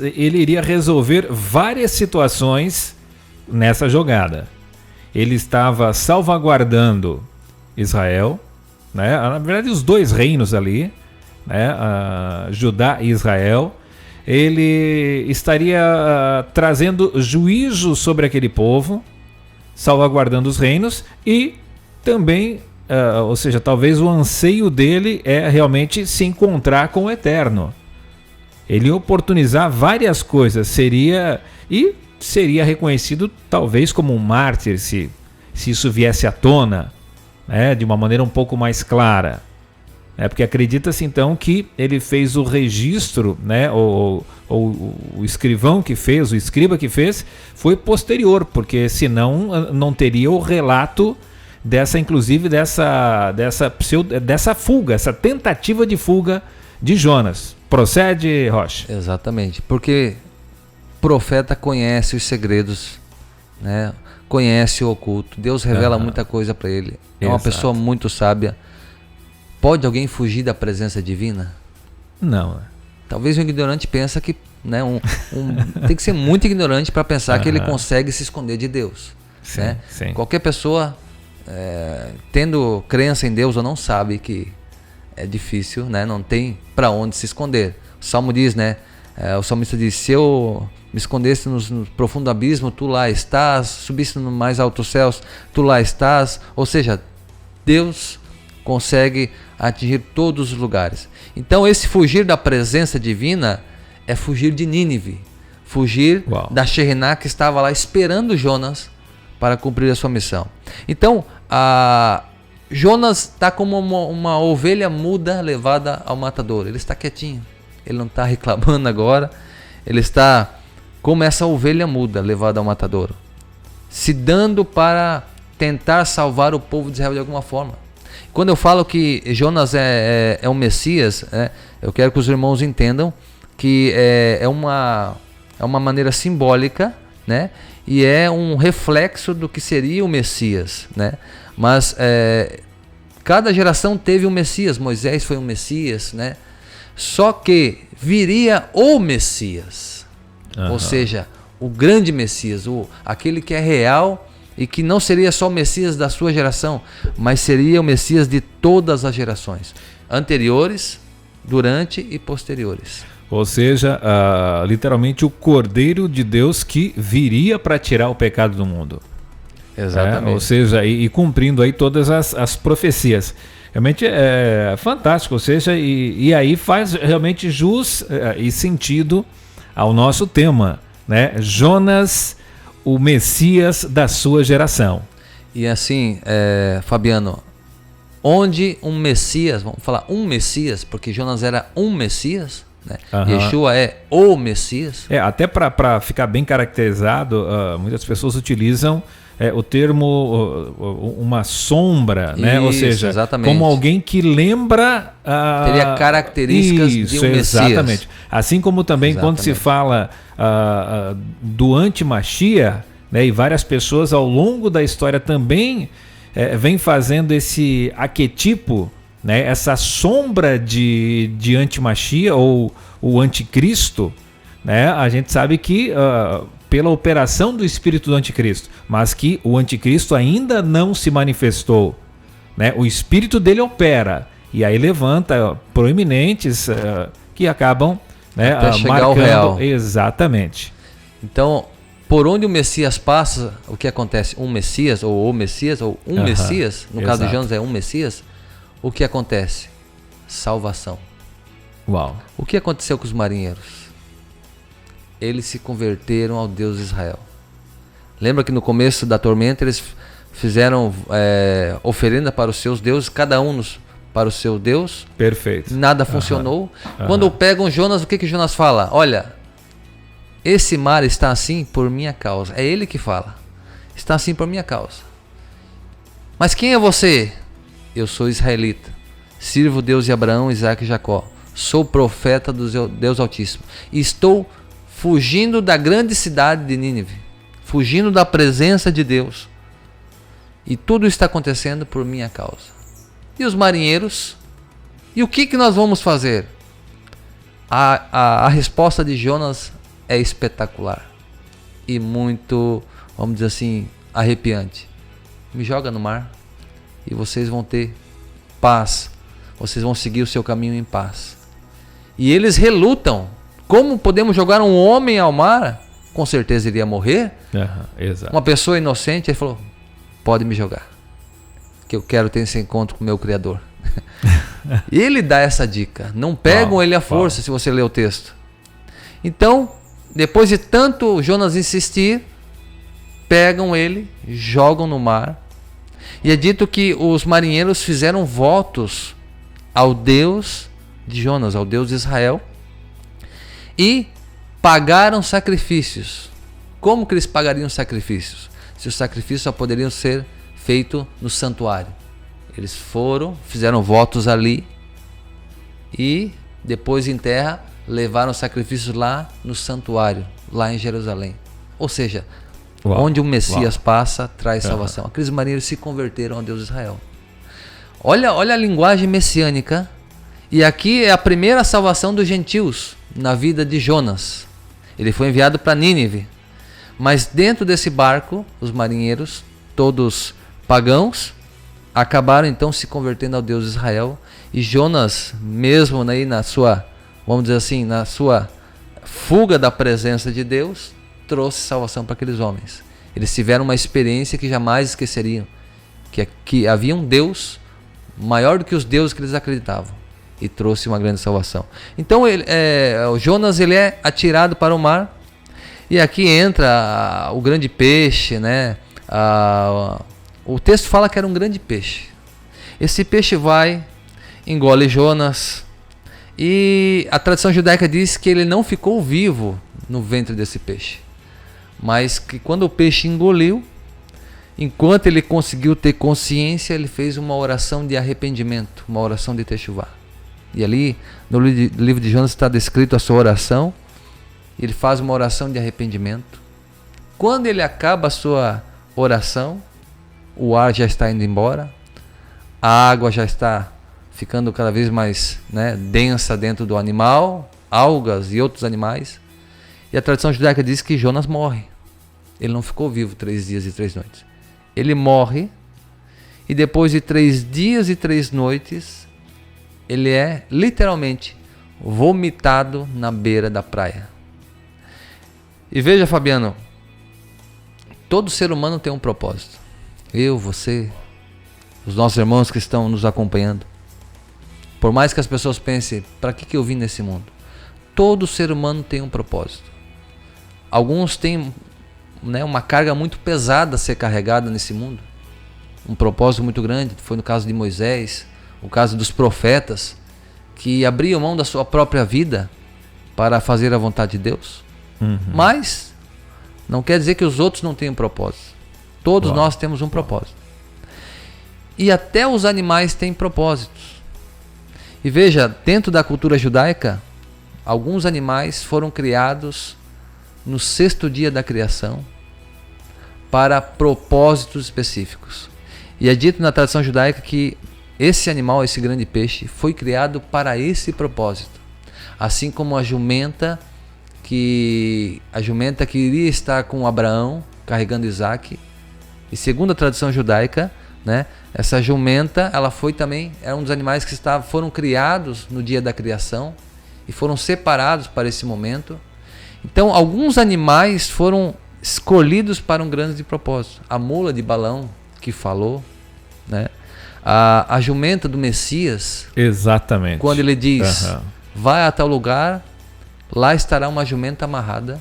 [SPEAKER 2] ele iria resolver várias situações nessa jogada. Ele estava salvaguardando Israel, né? Na verdade os dois reinos ali, né? Judá e Israel. Ele estaria trazendo juízo sobre aquele povo, salvaguardando os reinos, e também, ou seja, talvez o anseio dele é realmente se encontrar com o Eterno. Ele ia oportunizar várias coisas, seria reconhecido talvez como um mártir se isso viesse à tona, né, de uma maneira um pouco mais clara. Porque acredita-se então que ele fez o registro, né, ou o escrivão que fez, o escriba que fez, foi posterior, porque senão não teria o relato dessa fuga, essa tentativa de fuga de Jonas. Procede, Rocha?
[SPEAKER 3] Exatamente, porque o profeta conhece os segredos, né? conhece o oculto. Deus revela muita coisa para ele. É uma pessoa muito sábia. Pode alguém fugir da presença divina?
[SPEAKER 2] Não.
[SPEAKER 3] Talvez o ignorante pensa que, né, tem que ser muito ignorante para pensar que ele consegue se esconder de Deus.
[SPEAKER 2] Sim,
[SPEAKER 3] né?
[SPEAKER 2] sim.
[SPEAKER 3] Qualquer pessoa tendo crença em Deus ou não sabe que é difícil, né? Não tem para onde se esconder. O Salmo diz, né? O salmista diz: se eu me escondesse no profundo abismo, tu lá estás. Subisse no mais altos céus, tu lá estás. Ou seja, Deus consegue atingir todos os lugares. Então esse fugir da presença divina é fugir de Nínive, fugir da Sheriná que estava lá esperando Jonas para cumprir a sua missão. Então Jonas está como uma ovelha muda levada ao matadouro. Ele está quietinho, ele não está reclamando agora, ele está como essa ovelha muda levada ao matadouro, se dando para tentar salvar o povo de Israel de alguma forma. Quando eu falo que Jonas é um Messias, eu quero que os irmãos entendam que é uma maneira simbólica, né? E é um reflexo do que seria o Messias, né? Mas cada geração teve um Messias. Moisés foi um Messias, né? Só que viria o Messias, ou seja, o grande Messias, aquele que é real e que não seria só o Messias da sua geração, mas seria o Messias de todas as gerações, anteriores, durante e posteriores.
[SPEAKER 2] Ou seja, literalmente o Cordeiro de Deus que viria para tirar o pecado do mundo.
[SPEAKER 3] Exatamente.
[SPEAKER 2] Ou seja, e cumprindo aí todas as profecias. Realmente é fantástico, ou seja, e aí faz realmente jus e sentido ao nosso tema, né? Jonas, o Messias da sua geração.
[SPEAKER 3] E assim, Fabiano, onde um Messias, vamos falar um Messias, porque Jonas era um Messias, né? Yeshua é o Messias.
[SPEAKER 2] Até para ficar bem caracterizado, muitas pessoas utilizam o termo uma sombra, né?
[SPEAKER 3] Isso,
[SPEAKER 2] ou seja,
[SPEAKER 3] exatamente,
[SPEAKER 2] como alguém que lembra...
[SPEAKER 3] teria características de um Messias.
[SPEAKER 2] Exatamente. Assim como também quando se fala do anti-Machia, né? E várias pessoas ao longo da história também vêm fazendo esse arquetipo, né? Essa sombra de anti-Machia ou o anticristo, né? A gente sabe que... pela operação do espírito do anticristo, mas que o anticristo ainda não se manifestou, né? O espírito dele opera e aí levanta proeminentes que acabam, né,
[SPEAKER 3] até chegar
[SPEAKER 2] marcando
[SPEAKER 3] ao real.
[SPEAKER 2] Exatamente.
[SPEAKER 3] Então, por onde o Messias passa, o que acontece? Um Messias ou o Messias ou um Messias, no caso de Jonas é um Messias, o que acontece? Salvação.
[SPEAKER 2] Uau.
[SPEAKER 3] O que aconteceu com os marinheiros? Eles se converteram ao Deus de Israel. Lembra que no começo da tormenta eles fizeram oferenda para os seus deuses, cada um para o seu Deus.
[SPEAKER 2] Perfeito.
[SPEAKER 3] Nada funcionou. Quando pegam Jonas, o que Jonas fala? Olha, esse mar está assim por minha causa. É ele que fala. Está assim por minha causa. Mas quem é você? Eu sou israelita. Sirvo o Deus de Abraão, Isaac e Jacó. Sou profeta do Deus Altíssimo. E estou fugindo da grande cidade de Nínive, fugindo da presença de Deus. E tudo está acontecendo por minha causa. E os marinheiros? E o que nós vamos fazer? A resposta de Jonas é espetacular e muito, vamos dizer assim, arrepiante. Me joga no mar e vocês vão ter paz. Vocês vão seguir o seu caminho em paz. E eles relutam. Como podemos jogar um homem ao mar? Com certeza iria morrer.
[SPEAKER 2] Exato.
[SPEAKER 3] Uma pessoa inocente, ele falou: pode me jogar, que eu quero ter esse encontro com o meu Criador. E ele dá essa dica. Não pegam ele à força, se você ler o texto. Então, depois de tanto Jonas insistir, pegam ele, jogam no mar. E é dito que os marinheiros fizeram votos ao Deus de Jonas, ao Deus de Israel, e pagaram sacrifícios. Como que eles pagariam sacrifícios? Se os sacrifícios só poderiam ser feitos no santuário. Eles foram, fizeram votos ali e depois em terra levaram sacrifícios lá no santuário, lá em Jerusalém. Ou seja, Onde o Messias passa, traz salvação. Aqueles marinheiros se converteram ao Deus de Israel. Olha a linguagem messiânica. E aqui é a primeira salvação dos gentios na vida de Jonas. Ele foi enviado para Nínive. Mas dentro desse barco, os marinheiros, todos pagãos, acabaram então se convertendo ao Deus de Israel. E Jonas, mesmo aí na sua, vamos dizer assim, na sua fuga da presença de Deus, trouxe salvação para aqueles homens. Eles tiveram uma experiência que jamais esqueceriam. Que havia um Deus maior do que os deuses que eles acreditavam. E trouxe uma grande salvação. Então o Jonas ele é atirado para o mar. E aqui entra o grande peixe, né? O texto fala que era um grande peixe. Esse peixe vai, engole Jonas. E a tradição judaica diz que ele não ficou vivo no ventre desse peixe. Mas que quando o peixe engoliu, enquanto ele conseguiu ter consciência, ele fez uma oração de arrependimento, uma oração de techuvá. E ali no livro de Jonas está descrito a sua oração. Ele faz uma oração de arrependimento. Quando ele acaba a sua oração, o ar já está indo embora, a água já está ficando cada vez mais, né, densa dentro do animal, algas e outros animais. E a tradição judaica diz que Jonas morre. Ele não ficou vivo 3 dias e 3 noites. Ele morre e depois de 3 dias e 3 noites, ele é literalmente vomitado na beira da praia. E veja, Fabiano, todo ser humano tem um propósito. Eu, você, os nossos irmãos que estão nos acompanhando. Por mais que as pessoas pensem, para que eu vim nesse mundo? Todo ser humano tem um propósito. Alguns têm, né, uma carga muito pesada a ser carregada nesse mundo. Um propósito muito grande. Foi no caso de Moisés, o caso dos profetas, que abriam mão da sua própria vida para fazer a vontade de Deus. Mas não quer dizer que os outros não tenham propósito. Todos nós temos um propósito. E até os animais têm propósitos. E veja, dentro da cultura judaica, alguns animais foram criados no 6º dia da criação para propósitos específicos. E é dito na tradição judaica que esse animal, esse grande peixe, foi criado para esse propósito. Assim como a jumenta que iria estar com Abraão, carregando Isaac. E segundo a tradição judaica, né, essa jumenta, ela foi também, era um dos animais que foram criados no dia da criação e foram separados para esse momento. Então, alguns animais foram escolhidos para um grande propósito. A mula de Balaão, que falou, né? A jumenta do Messias,
[SPEAKER 2] exatamente,
[SPEAKER 3] quando ele diz, vai a tal lugar, lá estará uma jumenta amarrada,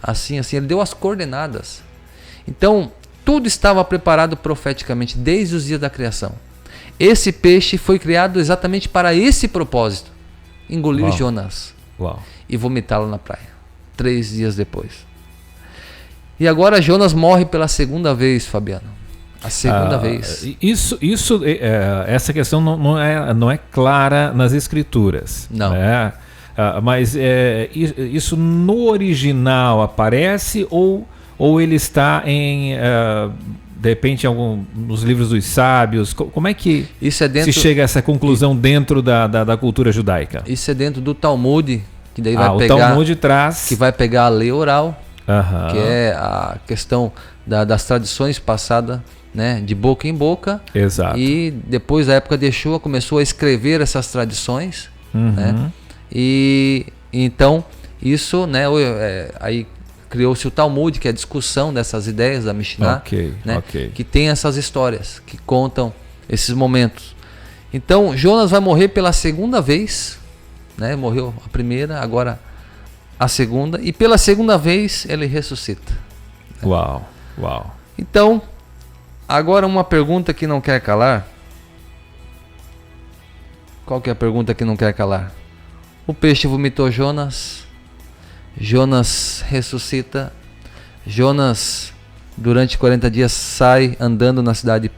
[SPEAKER 3] assim, ele deu as coordenadas. Então, tudo estava preparado profeticamente, desde os dias da criação. Esse peixe foi criado exatamente para esse propósito, engolir Jonas e vomitá-lo na praia, 3 dias depois. E agora Jonas morre pela 2ª vez, Fabiano. A 2ª vez.
[SPEAKER 2] Essa questão não é clara nas escrituras. Não. Né? Mas isso no original aparece ou ele está de repente nos livros dos sábios? Como é que se chega a essa conclusão dentro da cultura judaica?
[SPEAKER 3] Isso é dentro do Talmud, que daí
[SPEAKER 2] o Talmud traz,
[SPEAKER 3] que vai pegar a lei oral, que é a questão das tradições passadas, né, de boca em boca.
[SPEAKER 2] Exato.
[SPEAKER 3] E depois da época de Yeshua começou a escrever essas tradições, né? E então isso, né, aí criou-se o Talmud, que é a discussão dessas ideias da Mishnah, né, que tem essas histórias que contam esses momentos. Então Jonas vai morrer pela 2ª vez, né? Morreu a primeira, agora a 2ª, e pela 2ª vez ele ressuscita.
[SPEAKER 2] Uau.
[SPEAKER 3] Então, agora uma pergunta que não quer calar. Qual que é a pergunta que não quer calar? O peixe vomitou Jonas. Jonas ressuscita. Jonas, durante 40 dias, sai andando na cidade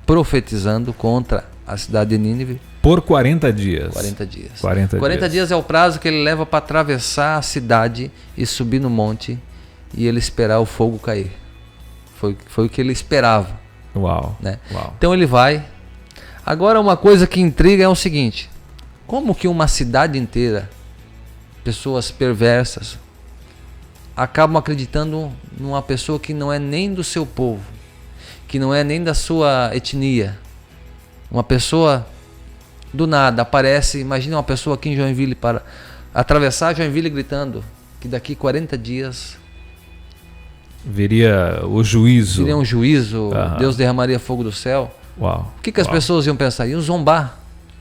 [SPEAKER 3] profetizando contra a cidade de Nínive.
[SPEAKER 2] Por 40 dias.
[SPEAKER 3] 40 dias.
[SPEAKER 2] 40
[SPEAKER 3] dias é o prazo que ele leva para atravessar a cidade e subir no monte e ele esperar o fogo cair. Foi o que ele esperava.
[SPEAKER 2] Uau.
[SPEAKER 3] Né?
[SPEAKER 2] Uau.
[SPEAKER 3] Então ele vai. Agora uma coisa que intriga é o seguinte: como que uma cidade inteira, pessoas perversas, acabam acreditando numa pessoa que não é nem do seu povo, que não é nem da sua etnia? Uma pessoa do nada aparece, imagina uma pessoa aqui em Joinville para atravessar Joinville gritando que daqui 40 dias
[SPEAKER 2] viria o juízo.
[SPEAKER 3] viria um juízo, Deus derramaria fogo do céu.
[SPEAKER 2] Uau.
[SPEAKER 3] O que as pessoas iam pensar? Iam zombar.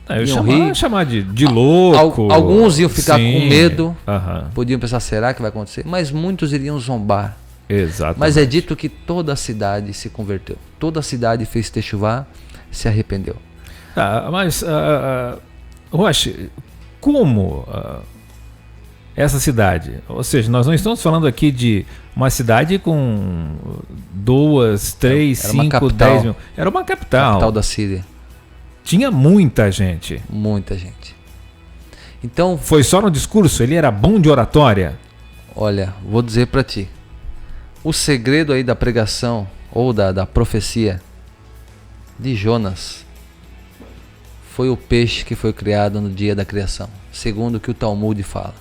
[SPEAKER 2] Eu chamar de louco.
[SPEAKER 3] Alguns iam ficar
[SPEAKER 2] Sim.
[SPEAKER 3] com medo,
[SPEAKER 2] Aham.
[SPEAKER 3] podiam pensar, será que vai acontecer? Mas muitos iriam zombar.
[SPEAKER 2] Exatamente.
[SPEAKER 3] Mas é dito que toda a cidade se converteu. Toda a cidade fez techuvá, se arrependeu.
[SPEAKER 2] Mas, Roche, como essa cidade? Ou seja, nós não estamos falando aqui de uma cidade com 2, 3,
[SPEAKER 3] Era uma
[SPEAKER 2] 5,
[SPEAKER 3] capital.
[SPEAKER 2] 10 mil. Era uma capital.
[SPEAKER 3] Capital da Síria.
[SPEAKER 2] Tinha muita gente.
[SPEAKER 3] Muita gente. Então,
[SPEAKER 2] Foi só no discurso? Ele era bom de oratória?
[SPEAKER 3] olha, vou dizer para ti. O segredo aí da pregação ou da profecia de Jonas foi o peixe que foi criado no dia da criação, segundo o que o Talmud fala.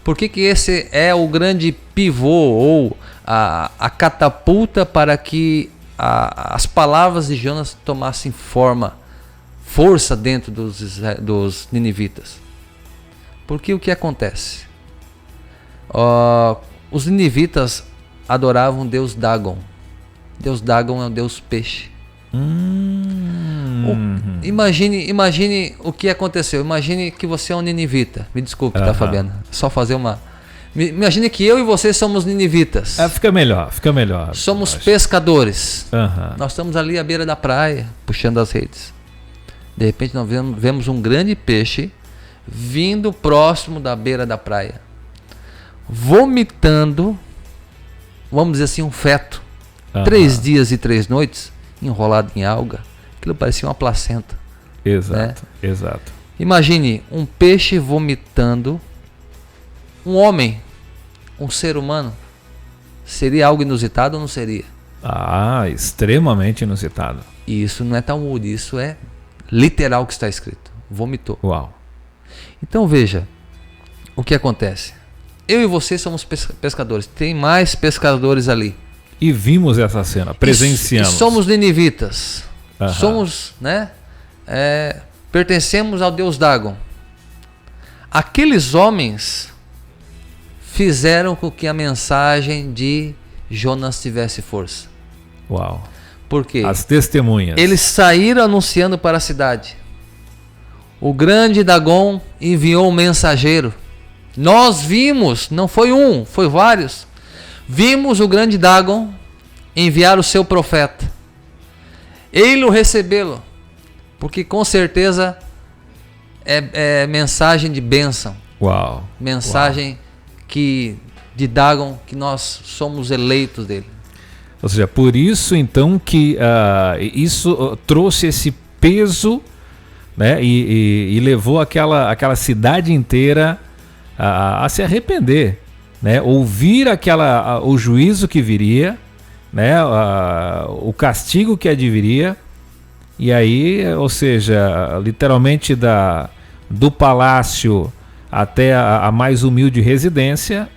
[SPEAKER 3] Por que esse é o grande pivô ou a catapulta para que as palavras de Jonas tomassem força dentro dos ninivitas? Porque o que acontece? Os ninivitas adoravam Deus Dagon. Deus Dagon é o Deus peixe. Imagine o que aconteceu. Imagine que você é um ninivita. Me desculpe, tá, Fabiana? Só fazer uma... Imagine que eu e você somos ninivitas.
[SPEAKER 2] Fica melhor.
[SPEAKER 3] Somos pescadores.
[SPEAKER 2] Aham.
[SPEAKER 3] Nós estamos ali à beira da praia, puxando as redes. De repente nós vemos um grande peixe vindo próximo da beira da praia, vomitando, vamos dizer assim, um feto. 3 dias e 3 noites enrolado em alga. Aquilo parecia uma placenta.
[SPEAKER 2] Exato,
[SPEAKER 3] né?
[SPEAKER 2] exato.
[SPEAKER 3] Imagine um peixe vomitando um homem, um ser humano. Seria algo inusitado ou não seria?
[SPEAKER 2] Extremamente inusitado.
[SPEAKER 3] E isso não é Talmud, isso é literal que está escrito. Vomitou.
[SPEAKER 2] Uau.
[SPEAKER 3] Então veja o que acontece. Eu e você somos pescadores. Tem mais pescadores ali.
[SPEAKER 2] E vimos essa cena, presenciamos.
[SPEAKER 3] E somos ninivitas.
[SPEAKER 2] Aham.
[SPEAKER 3] Somos, né? Pertencemos ao Deus Dagon. Aqueles homens fizeram com que a mensagem de Jonas tivesse força.
[SPEAKER 2] Uau.
[SPEAKER 3] Por quê?
[SPEAKER 2] As testemunhas.
[SPEAKER 3] Eles saíram anunciando para a cidade. O grande Dagon enviou um mensageiro. Nós vimos, não foi um, foi vários. Vimos o grande Dagon enviar o seu profeta. Ei-lo recebê-lo, porque com certeza é mensagem de bênção.
[SPEAKER 2] Uau.
[SPEAKER 3] Mensagem de Dagon, que nós somos eleitos dele.
[SPEAKER 2] Ou seja, por isso então que isso trouxe esse peso, né, e levou aquela cidade inteira a se arrepender, né, ouvir o juízo que viria, né, o castigo que adviria, e aí, ou seja, literalmente do palácio até a mais humilde residência,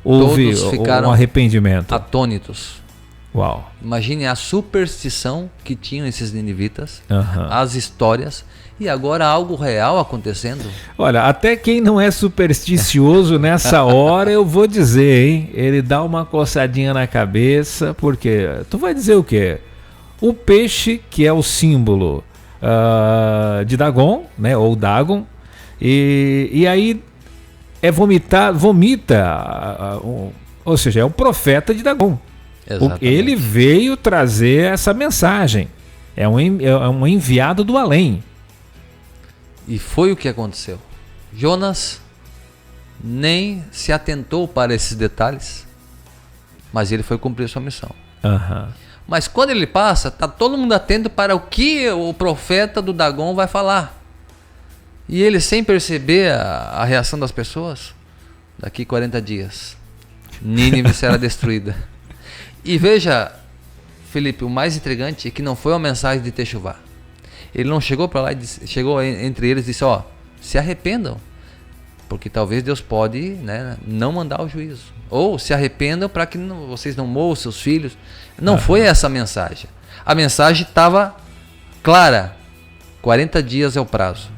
[SPEAKER 2] houve um arrependimento.
[SPEAKER 3] Atônitos.
[SPEAKER 2] Uau.
[SPEAKER 3] Imagine a superstição que tinham esses ninivitas,
[SPEAKER 2] Uhum.
[SPEAKER 3] as histórias, e agora algo real acontecendo.
[SPEAKER 2] Olha, até quem não é supersticioso nessa hora, eu vou dizer, hein? Ele dá uma coçadinha na cabeça, porque tu vai dizer o quê? O peixe, que é o símbolo de Dagon, né? Ou Dagon, e aí vomita, ou seja, é um profeta de Dagon.
[SPEAKER 3] Exatamente.
[SPEAKER 2] Ele veio trazer essa mensagem. É um enviado do além.
[SPEAKER 3] E foi o que aconteceu. Jonas nem se atentou para esses detalhes, mas ele foi cumprir sua missão.
[SPEAKER 2] Uhum.
[SPEAKER 3] Mas quando ele passa, está todo mundo atento para o que o profeta do Dagon vai falar. E ele, sem perceber a reação das pessoas, daqui 40 dias, Nínive será destruída. E veja, Felipe, o mais intrigante é que não foi uma mensagem de Techuvá. Ele não chegou para lá e chegou entre eles e disse, ó, se arrependam, porque talvez Deus pode, né, não mandar o juízo. Ou se arrependam para que vocês não morram, seus filhos. Não foi essa a mensagem. A mensagem estava clara. 40 dias é o prazo.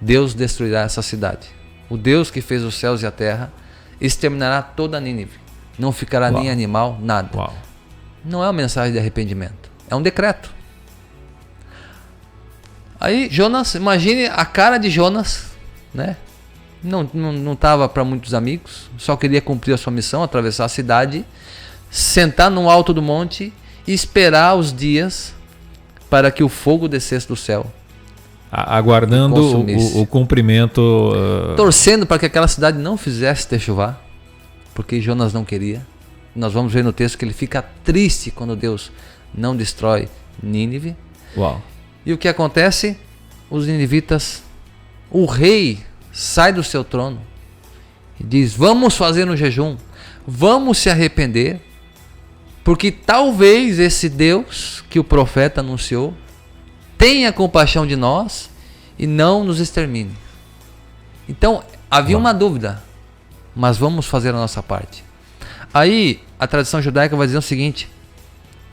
[SPEAKER 3] Deus destruirá essa cidade. O Deus que fez os céus e a terra exterminará toda a Nínive. Não ficará nem animal, nada. Não é uma mensagem de arrependimento. É um decreto. Aí Jonas, imagine a cara de Jonas, né? Não estava para muitos amigos, só queria cumprir a sua missão, atravessar a cidade, sentar no alto do monte e esperar os dias para que o fogo descesse do céu.
[SPEAKER 2] Aguardando o cumprimento.
[SPEAKER 3] Torcendo para que aquela cidade não fizesse Techuvá, porque Jonas não queria. Nós vamos ver no texto que ele fica triste quando Deus não destrói Nínive. E o que acontece? Os ninivitas, o rei sai do seu trono e diz, vamos fazer um jejum, vamos se arrepender, porque talvez esse Deus que o profeta anunciou tenha compaixão de nós e não nos extermine. Então havia uma dúvida, mas vamos fazer a nossa parte. Aí a tradição judaica vai dizer o seguinte,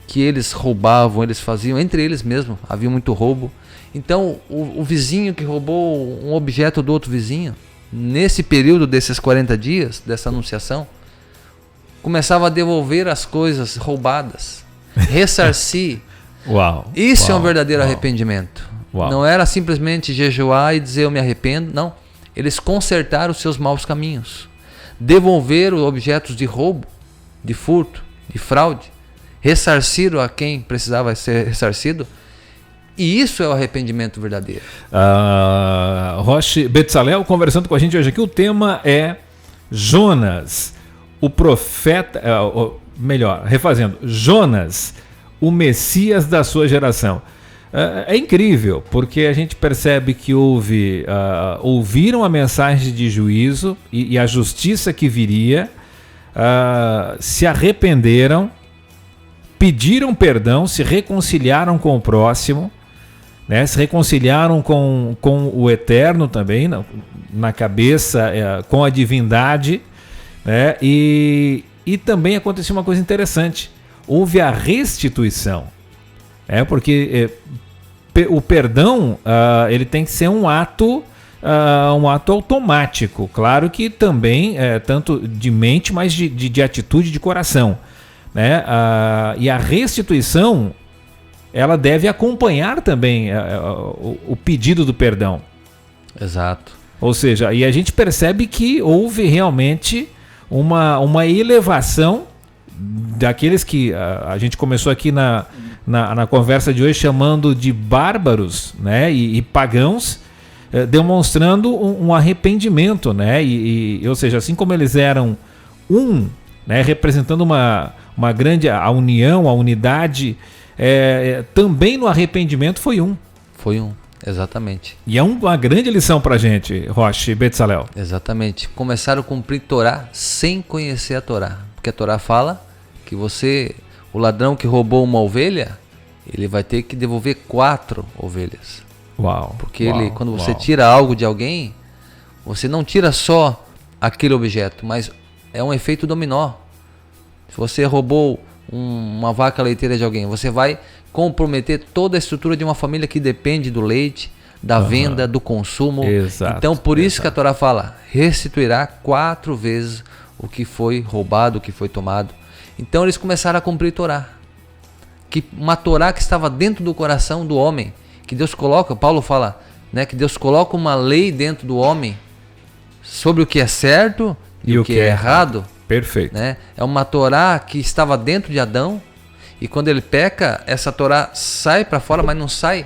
[SPEAKER 3] que eles roubavam, eles faziam, entre eles mesmo, havia muito roubo. Então o vizinho que roubou um objeto do outro vizinho, nesse período desses 40 dias, dessa anunciação, começava a devolver as coisas roubadas, ressarcir. Isso é um verdadeiro arrependimento. Não era simplesmente jejuar e dizer eu me arrependo, não. Eles consertaram os seus maus caminhos, devolveram objetos de roubo, de furto, de fraude, ressarciram a quem precisava ser ressarcido. E isso é o arrependimento verdadeiro.
[SPEAKER 2] Roche Betzalel conversando com a gente hoje aqui. O tema é Jonas, o profeta, refazendo, Jonas, o Messias da sua geração. É incrível, porque a gente percebe que ouviram a mensagem de juízo e a justiça que viria, se arrependeram, pediram perdão, se reconciliaram com o próximo, né? Se reconciliaram com o Eterno também, na cabeça, com a divindade, né? E também aconteceu uma coisa interessante, houve a restituição, porque o perdão ele tem que ser um ato automático, claro que também tanto de mente, mas de atitude, de coração, né? E a restituição ela deve acompanhar também o pedido do perdão.
[SPEAKER 3] Exato.
[SPEAKER 2] Ou seja, e a gente percebe que houve realmente uma elevação daqueles que a gente começou aqui na conversa de hoje chamando de bárbaros, né? E pagãos, demonstrando um arrependimento, né? Ou seja, assim como eles eram né? Representando uma grande a união, a unidade, também no arrependimento foi um.
[SPEAKER 3] Exatamente.
[SPEAKER 2] E é uma grande lição pra gente, Roche Betzalel.
[SPEAKER 3] Exatamente. Começaram a cumprir Torá sem conhecer a Torá. Porque a Torá fala que o ladrão que roubou uma ovelha, ele vai ter que devolver 4 ovelhas. Porque quando você tira algo de alguém, você não tira só aquele objeto, mas é um efeito dominó. Se você roubou uma vaca leiteira de alguém, você vai comprometer toda a estrutura de uma família que depende do leite, da venda, do consumo.
[SPEAKER 2] Exato,
[SPEAKER 3] então por isso que a Torá fala, restituirá 4 vezes o que foi roubado, o que foi tomado. Então eles começaram a cumprir Torá. Uma Torá que estava dentro do coração do homem, que Deus coloca, Paulo fala, né, que Deus coloca uma lei dentro do homem sobre o que é certo e o que é errado.
[SPEAKER 2] Perfeito.
[SPEAKER 3] Né? É uma Torá que estava dentro de Adão, e quando ele peca, essa Torá sai para fora, mas não sai.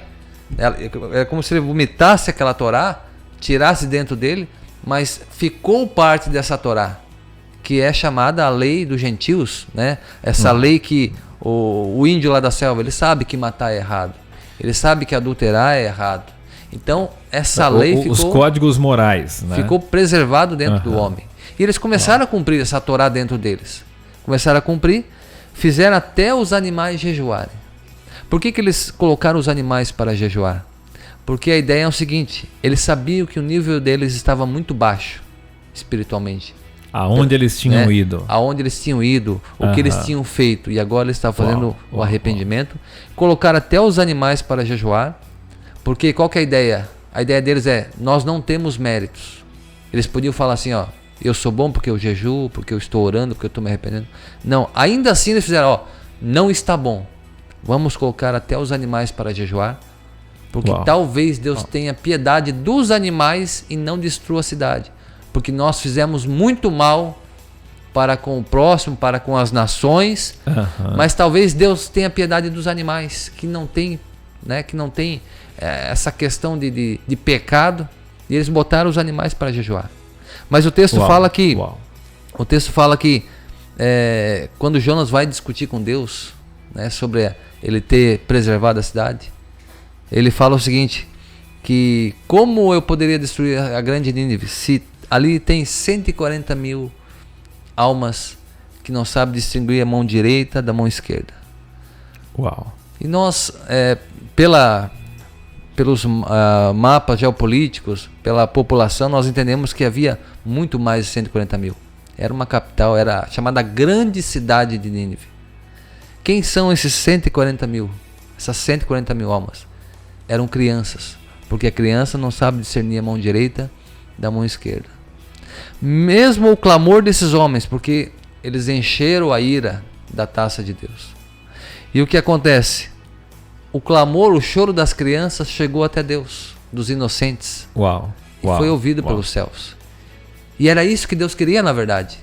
[SPEAKER 3] É como se ele vomitasse aquela Torá, tirasse dentro dele, mas ficou parte dessa Torá, que é chamada a lei dos gentios, né? Essa lei que o índio lá da selva, ele sabe que matar é errado, ele sabe que adulterar é errado. Então essa lei ficou...
[SPEAKER 2] Os códigos morais, né?
[SPEAKER 3] Ficou preservado dentro do homem. E eles começaram a cumprir essa Torá dentro deles. Começaram a cumprir, fizeram até os animais jejuarem. Por que eles colocaram os animais para jejuar? Porque a ideia é o seguinte, eles sabiam que o nível deles estava muito baixo, espiritualmente.
[SPEAKER 2] Aonde eles tinham ido.
[SPEAKER 3] Aonde eles tinham ido, o que eles tinham feito, e agora eles estavam fazendo o arrependimento. Colocaram até os animais para jejuar, porque qual que é a ideia? A ideia deles é, nós não temos méritos. Eles podiam falar assim, ó, eu sou bom porque eu jejuo, porque eu estou orando, porque eu estou me arrependendo. Não, ainda assim eles fizeram, ó, não está bom. Vamos colocar até os animais para jejuar, porque talvez Deus tenha piedade dos animais e não destrua a cidade. Porque nós fizemos muito mal para com o próximo, para com as nações, mas talvez Deus tenha piedade dos animais, que não tem, né, que não tem essa questão de pecado, e eles botaram os animais para jejuar. Mas o texto fala que, quando Jonas vai discutir com Deus, né, sobre ele ter preservado a cidade, ele fala o seguinte, que como eu poderia destruir a grande Nínive se ali tem 140 mil almas que não sabem distinguir a mão direita da mão esquerda. E nós, pelos mapas geopolíticos, pela população, nós entendemos que havia muito mais de 140 mil. Era uma capital, era chamada grande cidade de Nínive. Quem são esses 140 mil? Essas 140 mil almas? Eram crianças, porque a criança não sabe discernir a mão direita da mão esquerda. Mesmo o clamor desses homens, porque eles encheram a ira da taça de Deus. E o que acontece? O clamor, o choro das crianças chegou até Deus, dos inocentes. E foi ouvido pelos céus. E era isso que Deus queria, na verdade.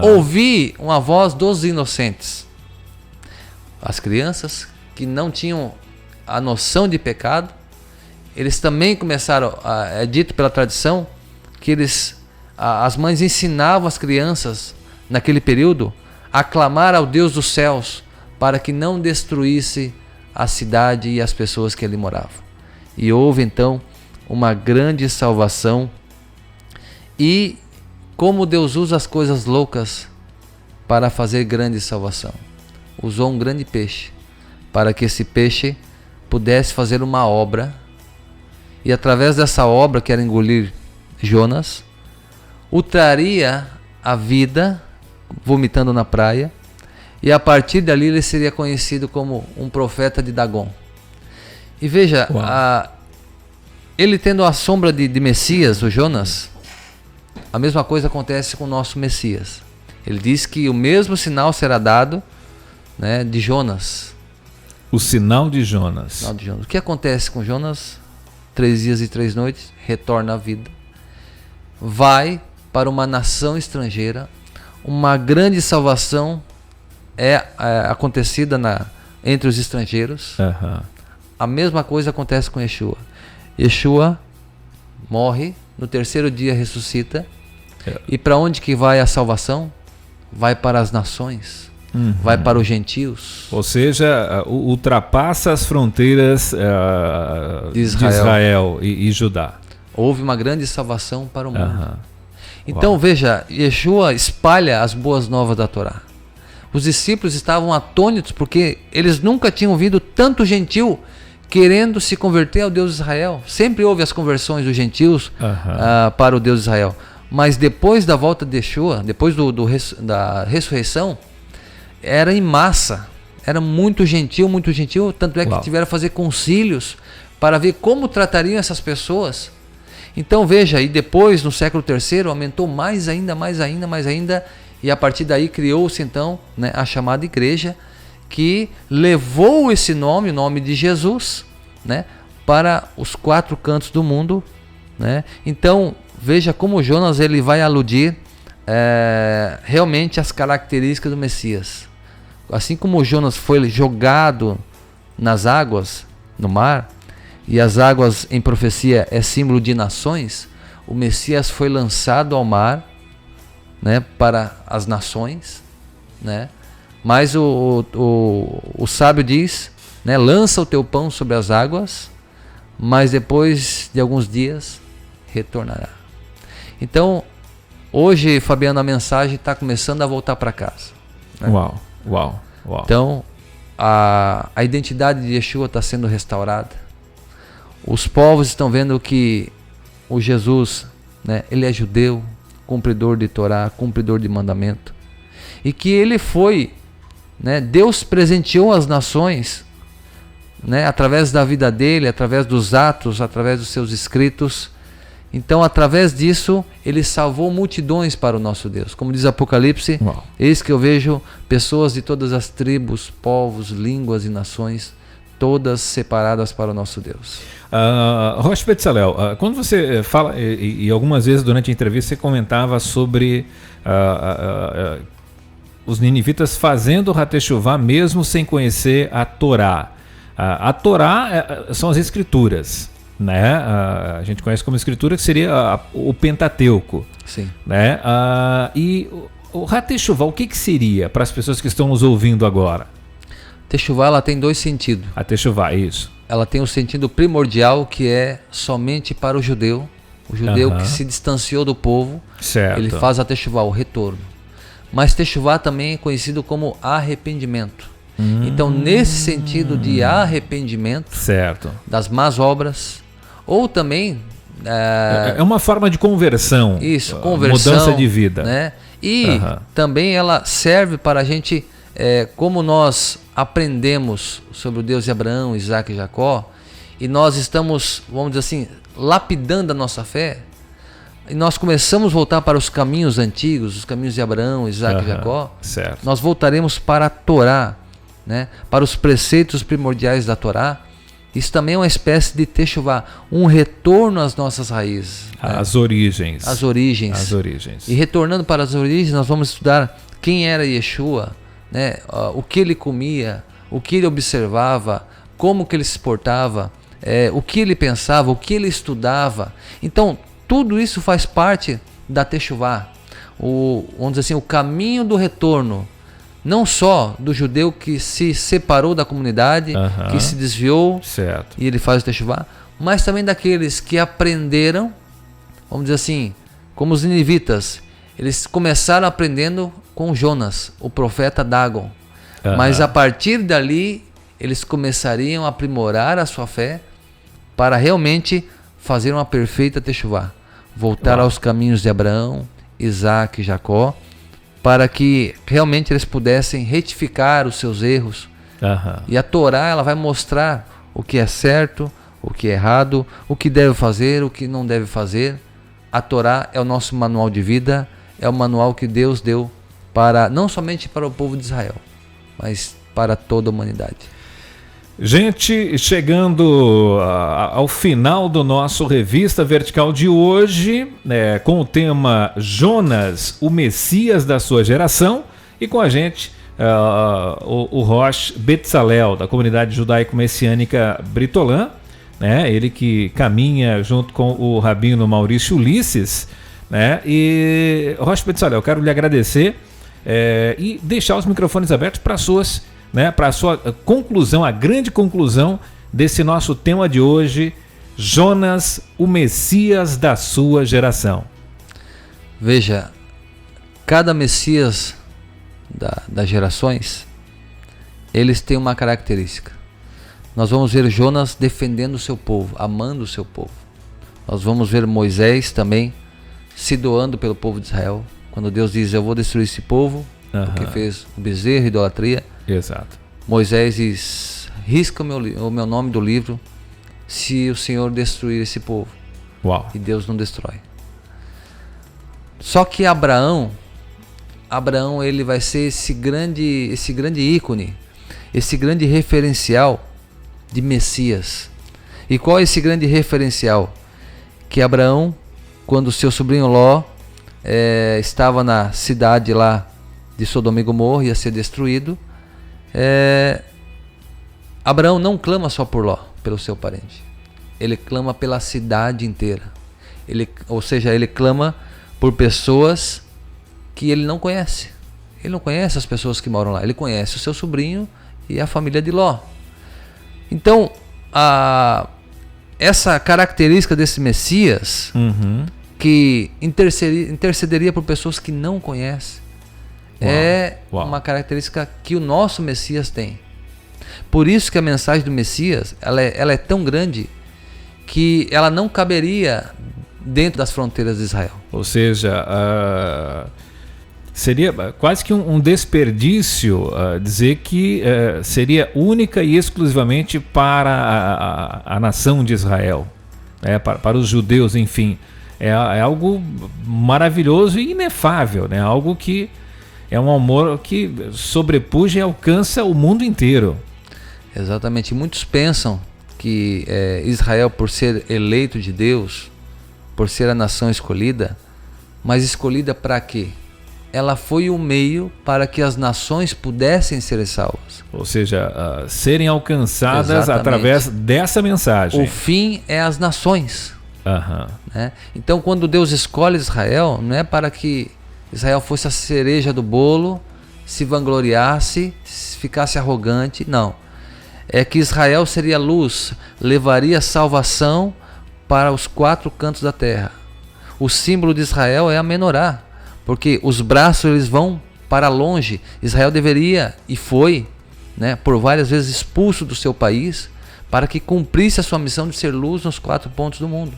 [SPEAKER 3] Ouvir uma voz dos inocentes. As crianças que não tinham a noção de pecado, eles também começaram, é dito pela tradição, que as mães ensinavam as crianças, naquele período, a clamar ao Deus dos céus, para que não destruísse a cidade e as pessoas que ali moravam. E houve então uma grande salvação. E como Deus usa as coisas loucas para fazer grande salvação. Usou um grande peixe, para que esse peixe pudesse fazer uma obra, e através dessa obra, que era engolir Jonas, o traria à vida, vomitando na praia, e a partir dali ele seria conhecido como um profeta de Dagon. E veja, ele tendo a sombra de Messias, o Jonas, a mesma coisa acontece com o nosso Messias. Ele diz que o mesmo sinal será dado, né, de Jonas.
[SPEAKER 2] O sinal de Jonas.
[SPEAKER 3] O que acontece com Jonas? 3 dias e 3 noites, retorna à vida. Vai para uma nação estrangeira. Uma grande salvação é acontecida entre os estrangeiros. A mesma coisa acontece com Yeshua. Yeshua morre, no 3º dia ressuscita. E para onde que vai a salvação? Vai para as nações. Vai para os gentios.
[SPEAKER 2] Ou seja, ultrapassa as fronteiras de Israel e Judá.
[SPEAKER 3] Houve uma grande salvação para o mundo. Então veja, Yeshua espalha as boas novas da Torá. Os discípulos estavam atônitos porque eles nunca tinham ouvido tanto gentil querendo se converter ao Deus de Israel. Sempre houve as conversões dos gentios para o Deus de Israel. Mas depois da volta de Yeshua, depois da ressurreição, era em massa, era muito gentil, tanto é que tiveram que fazer concílios para ver como tratariam essas pessoas. Então veja, e depois no século III aumentou mais ainda, e a partir daí criou-se então, né, a chamada igreja, que levou esse nome, o nome de Jesus, né, para os 4 cantos do mundo, né? Então veja como Jonas ele vai aludir realmente as características do Messias. Assim como Jonas foi jogado nas águas, no mar, e as águas em profecia é símbolo de nações, o Messias foi lançado ao mar, né, para as nações, né? Mas o sábio diz, né, lança o teu pão sobre as águas, mas depois de alguns dias retornará. Então Hoje, Fabiano, a mensagem está começando a voltar para casa. Né?
[SPEAKER 2] Uau.
[SPEAKER 3] Então, a identidade de Yeshua está sendo restaurada. Os povos estão vendo que o Jesus, né, ele é judeu, cumpridor de Torá, cumpridor de mandamento. E que ele foi, né, Deus presenteou as nações, né, através da vida dele, através dos atos, através dos seus escritos. Então, através disso, ele salvou multidões para o nosso Deus. Como diz Apocalipse, eis que eu vejo pessoas de todas as tribos, povos, línguas e nações, todas separadas para o nosso Deus.
[SPEAKER 2] Rosh Betzalel, quando você fala, e algumas vezes durante a entrevista você comentava sobre os ninivitas fazendo o Hateshuvá mesmo sem conhecer a Torá. A Torá são as escrituras, né? A gente conhece como escritura, que seria o Pentateuco.
[SPEAKER 3] Sim.
[SPEAKER 2] Né? E o Hateshuvá, o que seria para as pessoas que estão nos ouvindo agora?
[SPEAKER 3] Teshuvá, ela tem dois sentidos.
[SPEAKER 2] A Teshuvá, isso.
[SPEAKER 3] Ela tem o sentido primordial, que é somente para o judeu que se distanciou do povo.
[SPEAKER 2] Certo.
[SPEAKER 3] Ele faz a Teshuvá, o retorno. Mas Teshuvá também é conhecido como arrependimento. Então, nesse sentido de arrependimento,
[SPEAKER 2] certo,
[SPEAKER 3] das más obras, ou também
[SPEAKER 2] é uma forma de conversão.
[SPEAKER 3] Isso, conversão,
[SPEAKER 2] mudança de vida,
[SPEAKER 3] né? E também ela serve para a gente, como nós aprendemos sobre o Deus de Abraão, Isaac e Jacó, e nós estamos, vamos dizer assim, lapidando a nossa fé, e nós começamos a voltar para os caminhos antigos, os caminhos de Abraão, Isaac e Jacó,
[SPEAKER 2] certo.
[SPEAKER 3] Nós voltaremos para a Torá, né? Para os preceitos primordiais da Torá. Isso também é uma espécie de Teshuvá, um retorno às nossas raízes.
[SPEAKER 2] As origens.
[SPEAKER 3] As origens. E retornando para as origens, nós vamos estudar quem era Yeshua, né? O que ele comia, o que ele observava, como que ele se portava, o que ele pensava, o que ele estudava. Então, tudo isso faz parte da Teshuvá, vamos dizer assim, o caminho do retorno, não só do judeu que se separou da comunidade, que se desviou,
[SPEAKER 2] certo,
[SPEAKER 3] e ele faz o Teshuvá, mas também daqueles que aprenderam, vamos dizer assim, como os ninivitas, eles começaram aprendendo com Jonas, o profeta Dagon, mas a partir dali eles começariam a aprimorar a sua fé para realmente fazer uma perfeita Teshuvá, voltar aos caminhos de Abraão, Isaac e Jacó, para que realmente eles pudessem retificar os seus erros. E a Torá, ela vai mostrar o que é certo, o que é errado, o que deve fazer, o que não deve fazer. A Torá é o nosso manual de vida, é o manual que Deus deu não somente para o povo de Israel, mas para toda a humanidade.
[SPEAKER 2] Gente, chegando ao final do nosso Revista Vertical de hoje, com o tema Jonas, o Messias da sua geração, e com a gente o Rosh Betzalel, da comunidade judaico-messiânica Britolã, né? Ele que caminha junto com o rabino Maurício Ulisses, né? E Rosh Betzalel, eu quero lhe agradecer e deixar os microfones abertos para suas, né, para a sua conclusão, a grande conclusão desse nosso tema de hoje, Jonas, o Messias da sua geração.
[SPEAKER 3] Veja, cada Messias das gerações, eles têm uma característica. Nós vamos ver Jonas defendendo o seu povo, amando o seu povo. Nós vamos ver Moisés também se doando pelo povo de Israel. Quando Deus diz, eu vou destruir esse povo, porque fez o bezerro, idolatria.
[SPEAKER 2] Exato.
[SPEAKER 3] Moisés diz, risca o meu nome do livro se o Senhor destruir esse povo. E Deus não destrói. Só que Abraão ele vai ser esse grande ícone, esse grande referencial de Messias. E qual é esse grande referencial? Que Abraão, quando seu sobrinho Ló estava na cidade lá de Sodoma e Gomorra, ia ser destruído, Abraão não clama só por Ló, pelo seu parente. Ele clama pela cidade inteira. Ou seja, ele clama por pessoas que ele não conhece. Ele não conhece as pessoas que moram lá. Ele conhece o seu sobrinho e a família de Ló. Então, essa característica desse Messias, que intercederia por pessoas que não conhecem. Uma característica que o nosso Messias tem. Por isso que a mensagem do Messias ela é tão grande que ela não caberia dentro das fronteiras de Israel.
[SPEAKER 2] Ou seja, seria quase que um desperdício dizer que seria única e exclusivamente para a nação de Israel, para os judeus, enfim. É algo maravilhoso e inefável, né? Algo que é um amor que sobrepuja e alcança o mundo inteiro.
[SPEAKER 3] Exatamente. Muitos pensam que Israel, por ser eleito de Deus, por ser a nação escolhida, mas escolhida para quê? Ela foi o meio para que as nações pudessem ser salvas.
[SPEAKER 2] Ou seja, serem alcançadas
[SPEAKER 3] Exatamente.
[SPEAKER 2] Através dessa mensagem.
[SPEAKER 3] O fim é as nações.
[SPEAKER 2] Uhum.
[SPEAKER 3] Né? Então, quando Deus escolhe Israel, não é para que Israel fosse a cereja do bolo, se vangloriasse, ficasse arrogante, não. É que Israel seria luz, levaria salvação para os 4 cantos da terra. O símbolo de Israel é a menorá, porque os braços eles vão para longe. Israel deveria e foi, né, por várias vezes expulso do seu país para que cumprisse a sua missão de ser luz nos 4 pontos do mundo.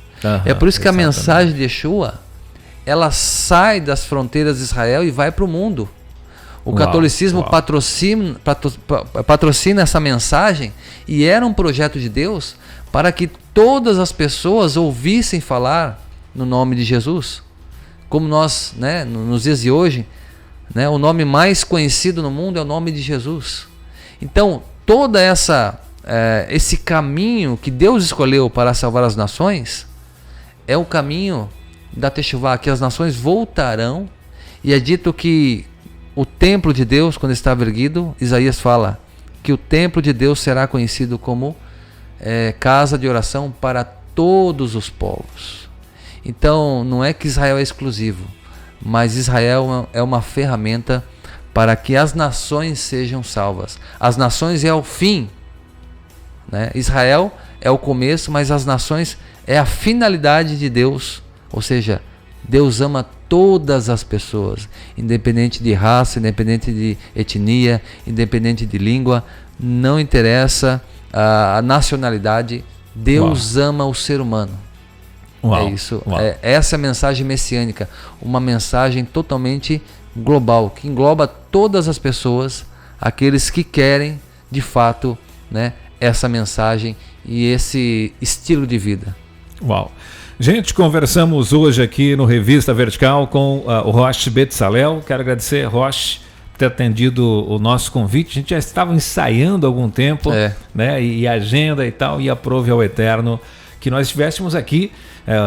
[SPEAKER 3] É por isso que a mensagem de Yeshua ela sai das fronteiras de Israel e vai para o mundo. O catolicismo patrocina essa mensagem e era um projeto de Deus para que todas as pessoas ouvissem falar no nome de Jesus. Como nós, né, nos dias de hoje, né, o nome mais conhecido no mundo é o nome de Jesus. Então, toda esse caminho que Deus escolheu para salvar as nações é o caminho da Teshuvá, que as nações voltarão, e é dito que o templo de Deus, quando estava erguido, Isaías fala que o templo de Deus será conhecido como casa de oração para todos os povos. Então, não é que Israel é exclusivo, mas Israel é uma ferramenta para que as nações sejam salvas. As nações é o fim, né? Israel é o começo, mas as nações é a finalidade de Deus. Ou seja, Deus ama todas as pessoas, independente de raça, independente de etnia, independente de língua, não interessa a nacionalidade, Deus ama o ser humano. É isso. Essa é a mensagem messiânica, uma mensagem totalmente global, que engloba todas as pessoas, aqueles que querem de fato, né, essa mensagem e esse estilo de vida.
[SPEAKER 2] Uau! Gente, conversamos hoje aqui no Revista Vertical com o Rosh Betzalel. Quero agradecer, Rosh, por ter atendido o nosso convite. A gente já estava ensaiando há algum tempo, né? E agenda e tal, e aprove ao Eterno que nós estivéssemos aqui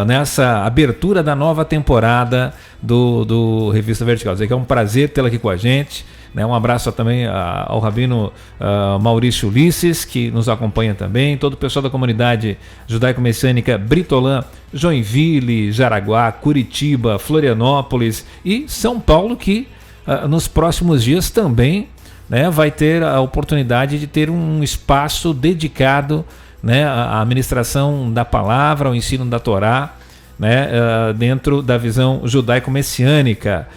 [SPEAKER 2] nessa abertura da nova temporada do Revista Vertical. Dizer que é um prazer tê-la aqui com a gente. Um abraço também ao Rabino Maurício Ulisses, que nos acompanha também, todo o pessoal da comunidade judaico-messiânica Britolã, Joinville, Jaraguá, Curitiba, Florianópolis e São Paulo, que nos próximos dias também, né, vai ter a oportunidade de ter um espaço dedicado, né, à ministração da palavra, ao ensino da Torá, né, dentro da visão judaico-messiânica.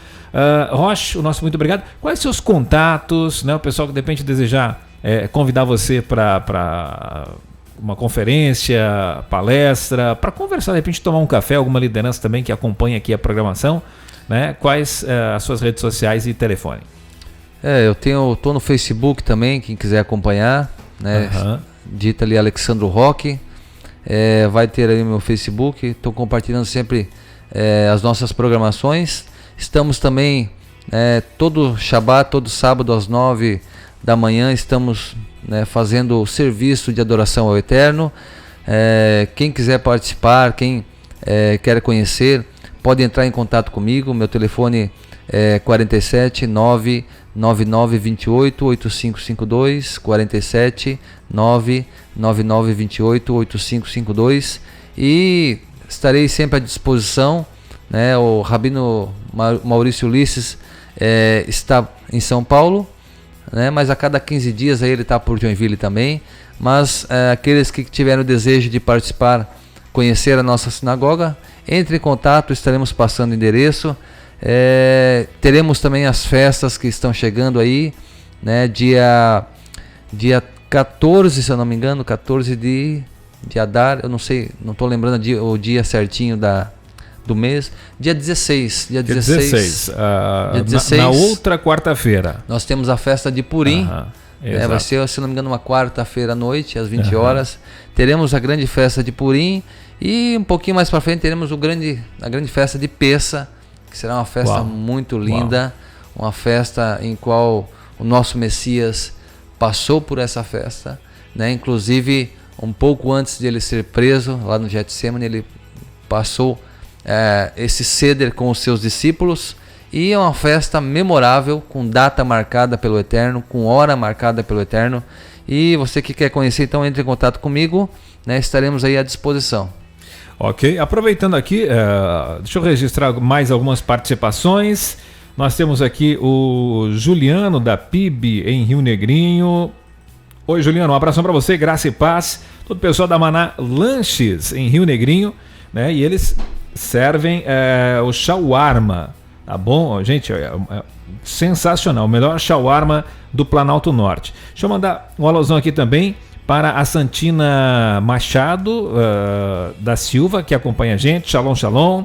[SPEAKER 2] Rosh, o nosso muito obrigado. Quais seus contatos, né? O pessoal que de repente desejar convidar você para uma conferência, palestra, para conversar, de repente tomar um café, alguma liderança também que acompanha aqui a programação, né? Quais as suas redes sociais e telefone? Eu
[SPEAKER 3] tô no Facebook também, quem quiser acompanhar, né? Digita ali Alexandro Roque, vai ter aí o meu Facebook. Estou compartilhando sempre as nossas programações. Estamos também todo Shabbat, todo sábado às 9 da manhã, estamos fazendo o serviço de adoração ao Eterno. Quem quiser participar, quem quer conhecer, pode entrar em contato comigo. Meu telefone é 47 999 28 8552, 47 999 28 8552, e estarei sempre à disposição. O Rabino Maurício Ulisses está em São Paulo, mas a cada 15 dias aí ele está por Joinville também. Mas aqueles que tiveram o desejo de participar conhecer a nossa sinagoga, entre em contato, estaremos passando o endereço. Teremos também as festas que estão chegando aí, né? Dia 14, se eu não me engano, 14 de Adar, eu não sei, não estou lembrando o dia certinho do mês. Dia 16. Dia 16.
[SPEAKER 2] Na outra quarta-feira.
[SPEAKER 3] Nós temos a festa de Purim. Vai ser, se não me engano, uma quarta-feira à noite, às 20 horas. Teremos a grande festa de Purim. E um pouquinho mais para frente teremos a grande festa de Pessa, que será uma festa muito linda. Uma festa em qual o nosso Messias passou por essa festa, né? Inclusive, um pouco antes de ele ser preso, lá no Getsemane, ele passou esse ceder com os seus discípulos. E é uma festa memorável, com data marcada pelo Eterno, com hora marcada pelo Eterno. E você que quer conhecer, então entre em contato comigo, né? Estaremos aí à disposição.
[SPEAKER 2] Ok, aproveitando aqui, deixa eu registrar mais algumas participações. Nós temos aqui o Juliano da PIB em Rio Negrinho. Oi, Juliano, um abração para você, graça e paz. Todo o pessoal da Maná Lanches em Rio Negrinho, né? E eles servem o shawarma, tá bom? Gente, sensacional, o melhor shawarma do Planalto Norte. Deixa eu mandar um alusão aqui também para a Santina Machado da Silva, que acompanha a gente. Shalom, shalom.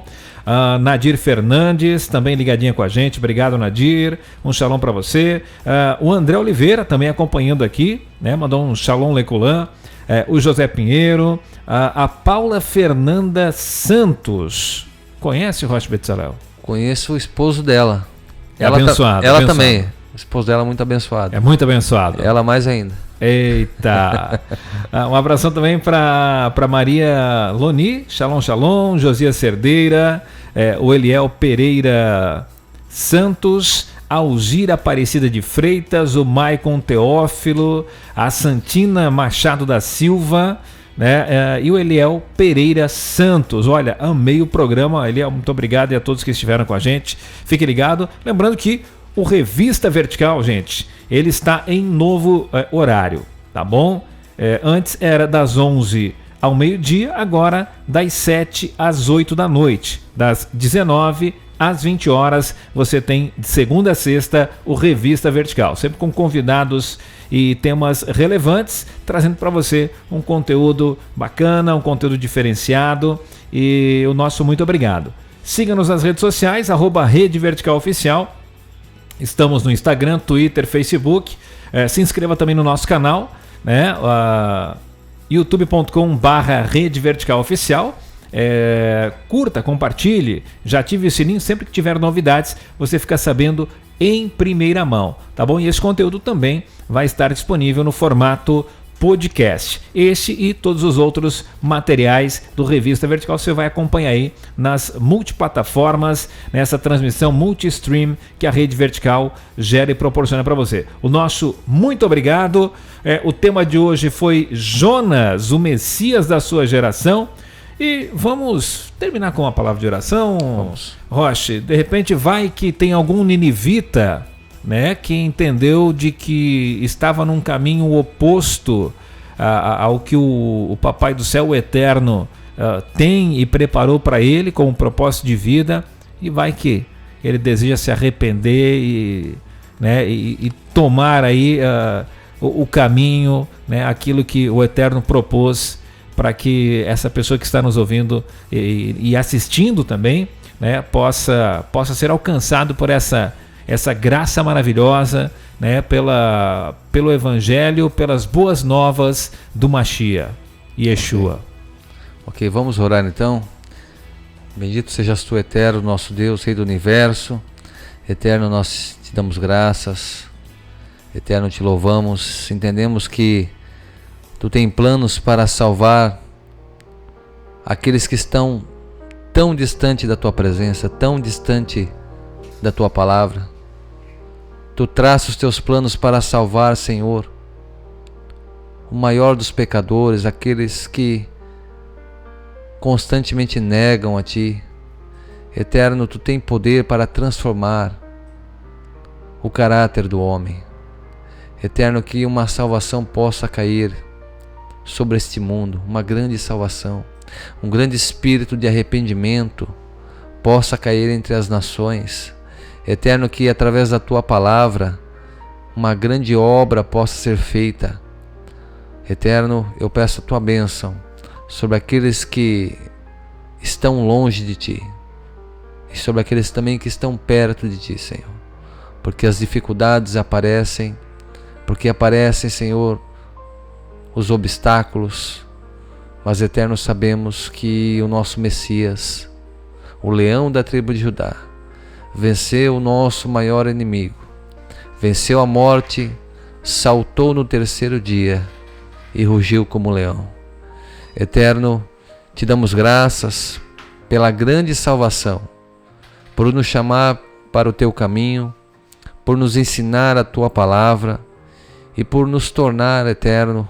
[SPEAKER 2] Nadir Fernandes, também ligadinha com a gente. Obrigado, Nadir. Um shalom para você. O André Oliveira, também acompanhando aqui, né? Mandou um shalom leculã. O José Pinheiro. A Paula Fernanda Santos. Conhece o Rocha Betzalel?
[SPEAKER 3] Conheço o esposo dela.
[SPEAKER 2] Ela abençoada.
[SPEAKER 3] Ela também. O esposo dela é muito abençoado.
[SPEAKER 2] É muito abençoado.
[SPEAKER 3] Ela mais ainda.
[SPEAKER 2] Eita! Um abração também para Maria Loni, shalom, shalom, Josias Cerdeira, o Eliel Pereira Santos, Alzira Aparecida de Freitas, o Maicon Teófilo, a Santina Machado da Silva, né? E o Eliel Pereira Santos. Olha, amei o programa, Eliel, muito obrigado, e a todos que estiveram com a gente. Fique ligado, lembrando que o Revista Vertical, gente, ele está em novo horário, tá bom? Antes era das 11 ao meio-dia, agora das 7 às 8 da noite. Das 19 às 20 horas, você tem de segunda a sexta o Revista Vertical, sempre com convidados e temas relevantes, trazendo para você um conteúdo bacana, um conteúdo diferenciado, e o nosso muito obrigado. Siga-nos nas redes sociais, @Rede Vertical Oficial. Estamos no Instagram, Twitter, Facebook. Se inscreva também no nosso canal, né? youtube.com/Rede Vertical Oficial. Curta, compartilhe, já ative o sininho. Sempre que tiver novidades, você fica sabendo em primeira mão, tá bom? E esse conteúdo também vai estar disponível no formato podcast. Este e todos os outros materiais do Revista Vertical você vai acompanhar aí nas multiplataformas, nessa transmissão multi-stream que a Rede Vertical gera e proporciona para você. O nosso muito obrigado. O tema de hoje foi Jonas, o Messias da sua geração. E vamos terminar com uma palavra de oração.
[SPEAKER 3] Vamos.
[SPEAKER 2] Roche, de repente vai que tem algum ninivita, né, que entendeu de que estava num caminho oposto ao que o Papai do Céu, o Eterno, tem e preparou para ele como propósito de vida, e vai que ele deseja se arrepender e tomar aí o caminho, né, aquilo que o Eterno propôs para que essa pessoa que está nos ouvindo e assistindo também, né, possa ser alcançado por essa graça maravilhosa, né, pelo Evangelho, pelas boas novas do Mashiach, Yeshua.
[SPEAKER 3] Ok, vamos orar então. Bendito sejas tu, Eterno, nosso Deus, Rei do Universo. Eterno, nós te damos graças. Eterno, te louvamos. Entendemos que tu tem planos para salvar aqueles que estão tão distante da tua presença, tão distante da tua palavra. Tu traças os teus planos para salvar, Senhor, o maior dos pecadores, aqueles que constantemente negam a Ti. Eterno, Tu tem poder para transformar o caráter do homem. Eterno, que uma salvação possa cair sobre este mundo, uma grande salvação. um grande espírito de arrependimento possa cair entre as nações. Eterno, que através da Tua palavra uma grande obra possa ser feita. Eterno, eu peço a Tua bênção sobre aqueles que estão longe de Ti e sobre aqueles também que estão perto de Ti, Senhor. Porque as dificuldades aparecem, porque aparecem, Senhor, os obstáculos, mas, Eterno, sabemos que o nosso Messias, o leão da tribo de Judá, venceu o nosso maior inimigo, venceu a morte, saltou no terceiro dia e rugiu como leão. Eterno, Te damos graças pela grande salvação, por nos chamar para o Teu caminho, por nos ensinar a Tua palavra e por nos tornar, Eterno,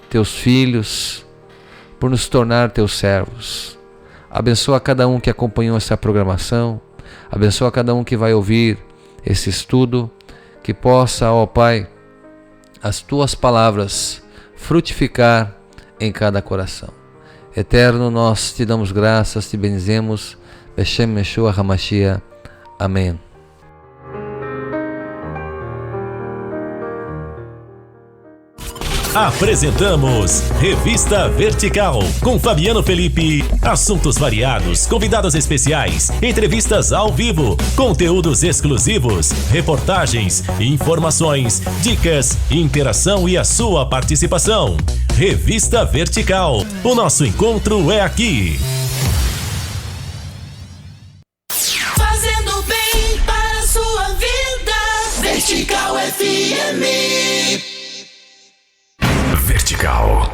[SPEAKER 3] Teus filhos, por nos tornar Teus servos. Abençoa cada um que acompanhou essa programação, abençoa cada um que vai ouvir esse estudo, que possa, ó Pai, as Tuas palavras frutificar em cada coração. Eterno, nós Te damos graças, Te bendizemos. Beshem Yeshua HaMashiach. Amém.
[SPEAKER 1] Apresentamos Revista Vertical, com Fabiano Felipe. Assuntos variados, convidados especiais, entrevistas ao vivo, conteúdos exclusivos, reportagens, informações, dicas, interação e a sua participação. Revista Vertical, o nosso encontro é aqui.
[SPEAKER 4] Fazendo bem para a sua vida. Vertical FM.
[SPEAKER 5] Vertical.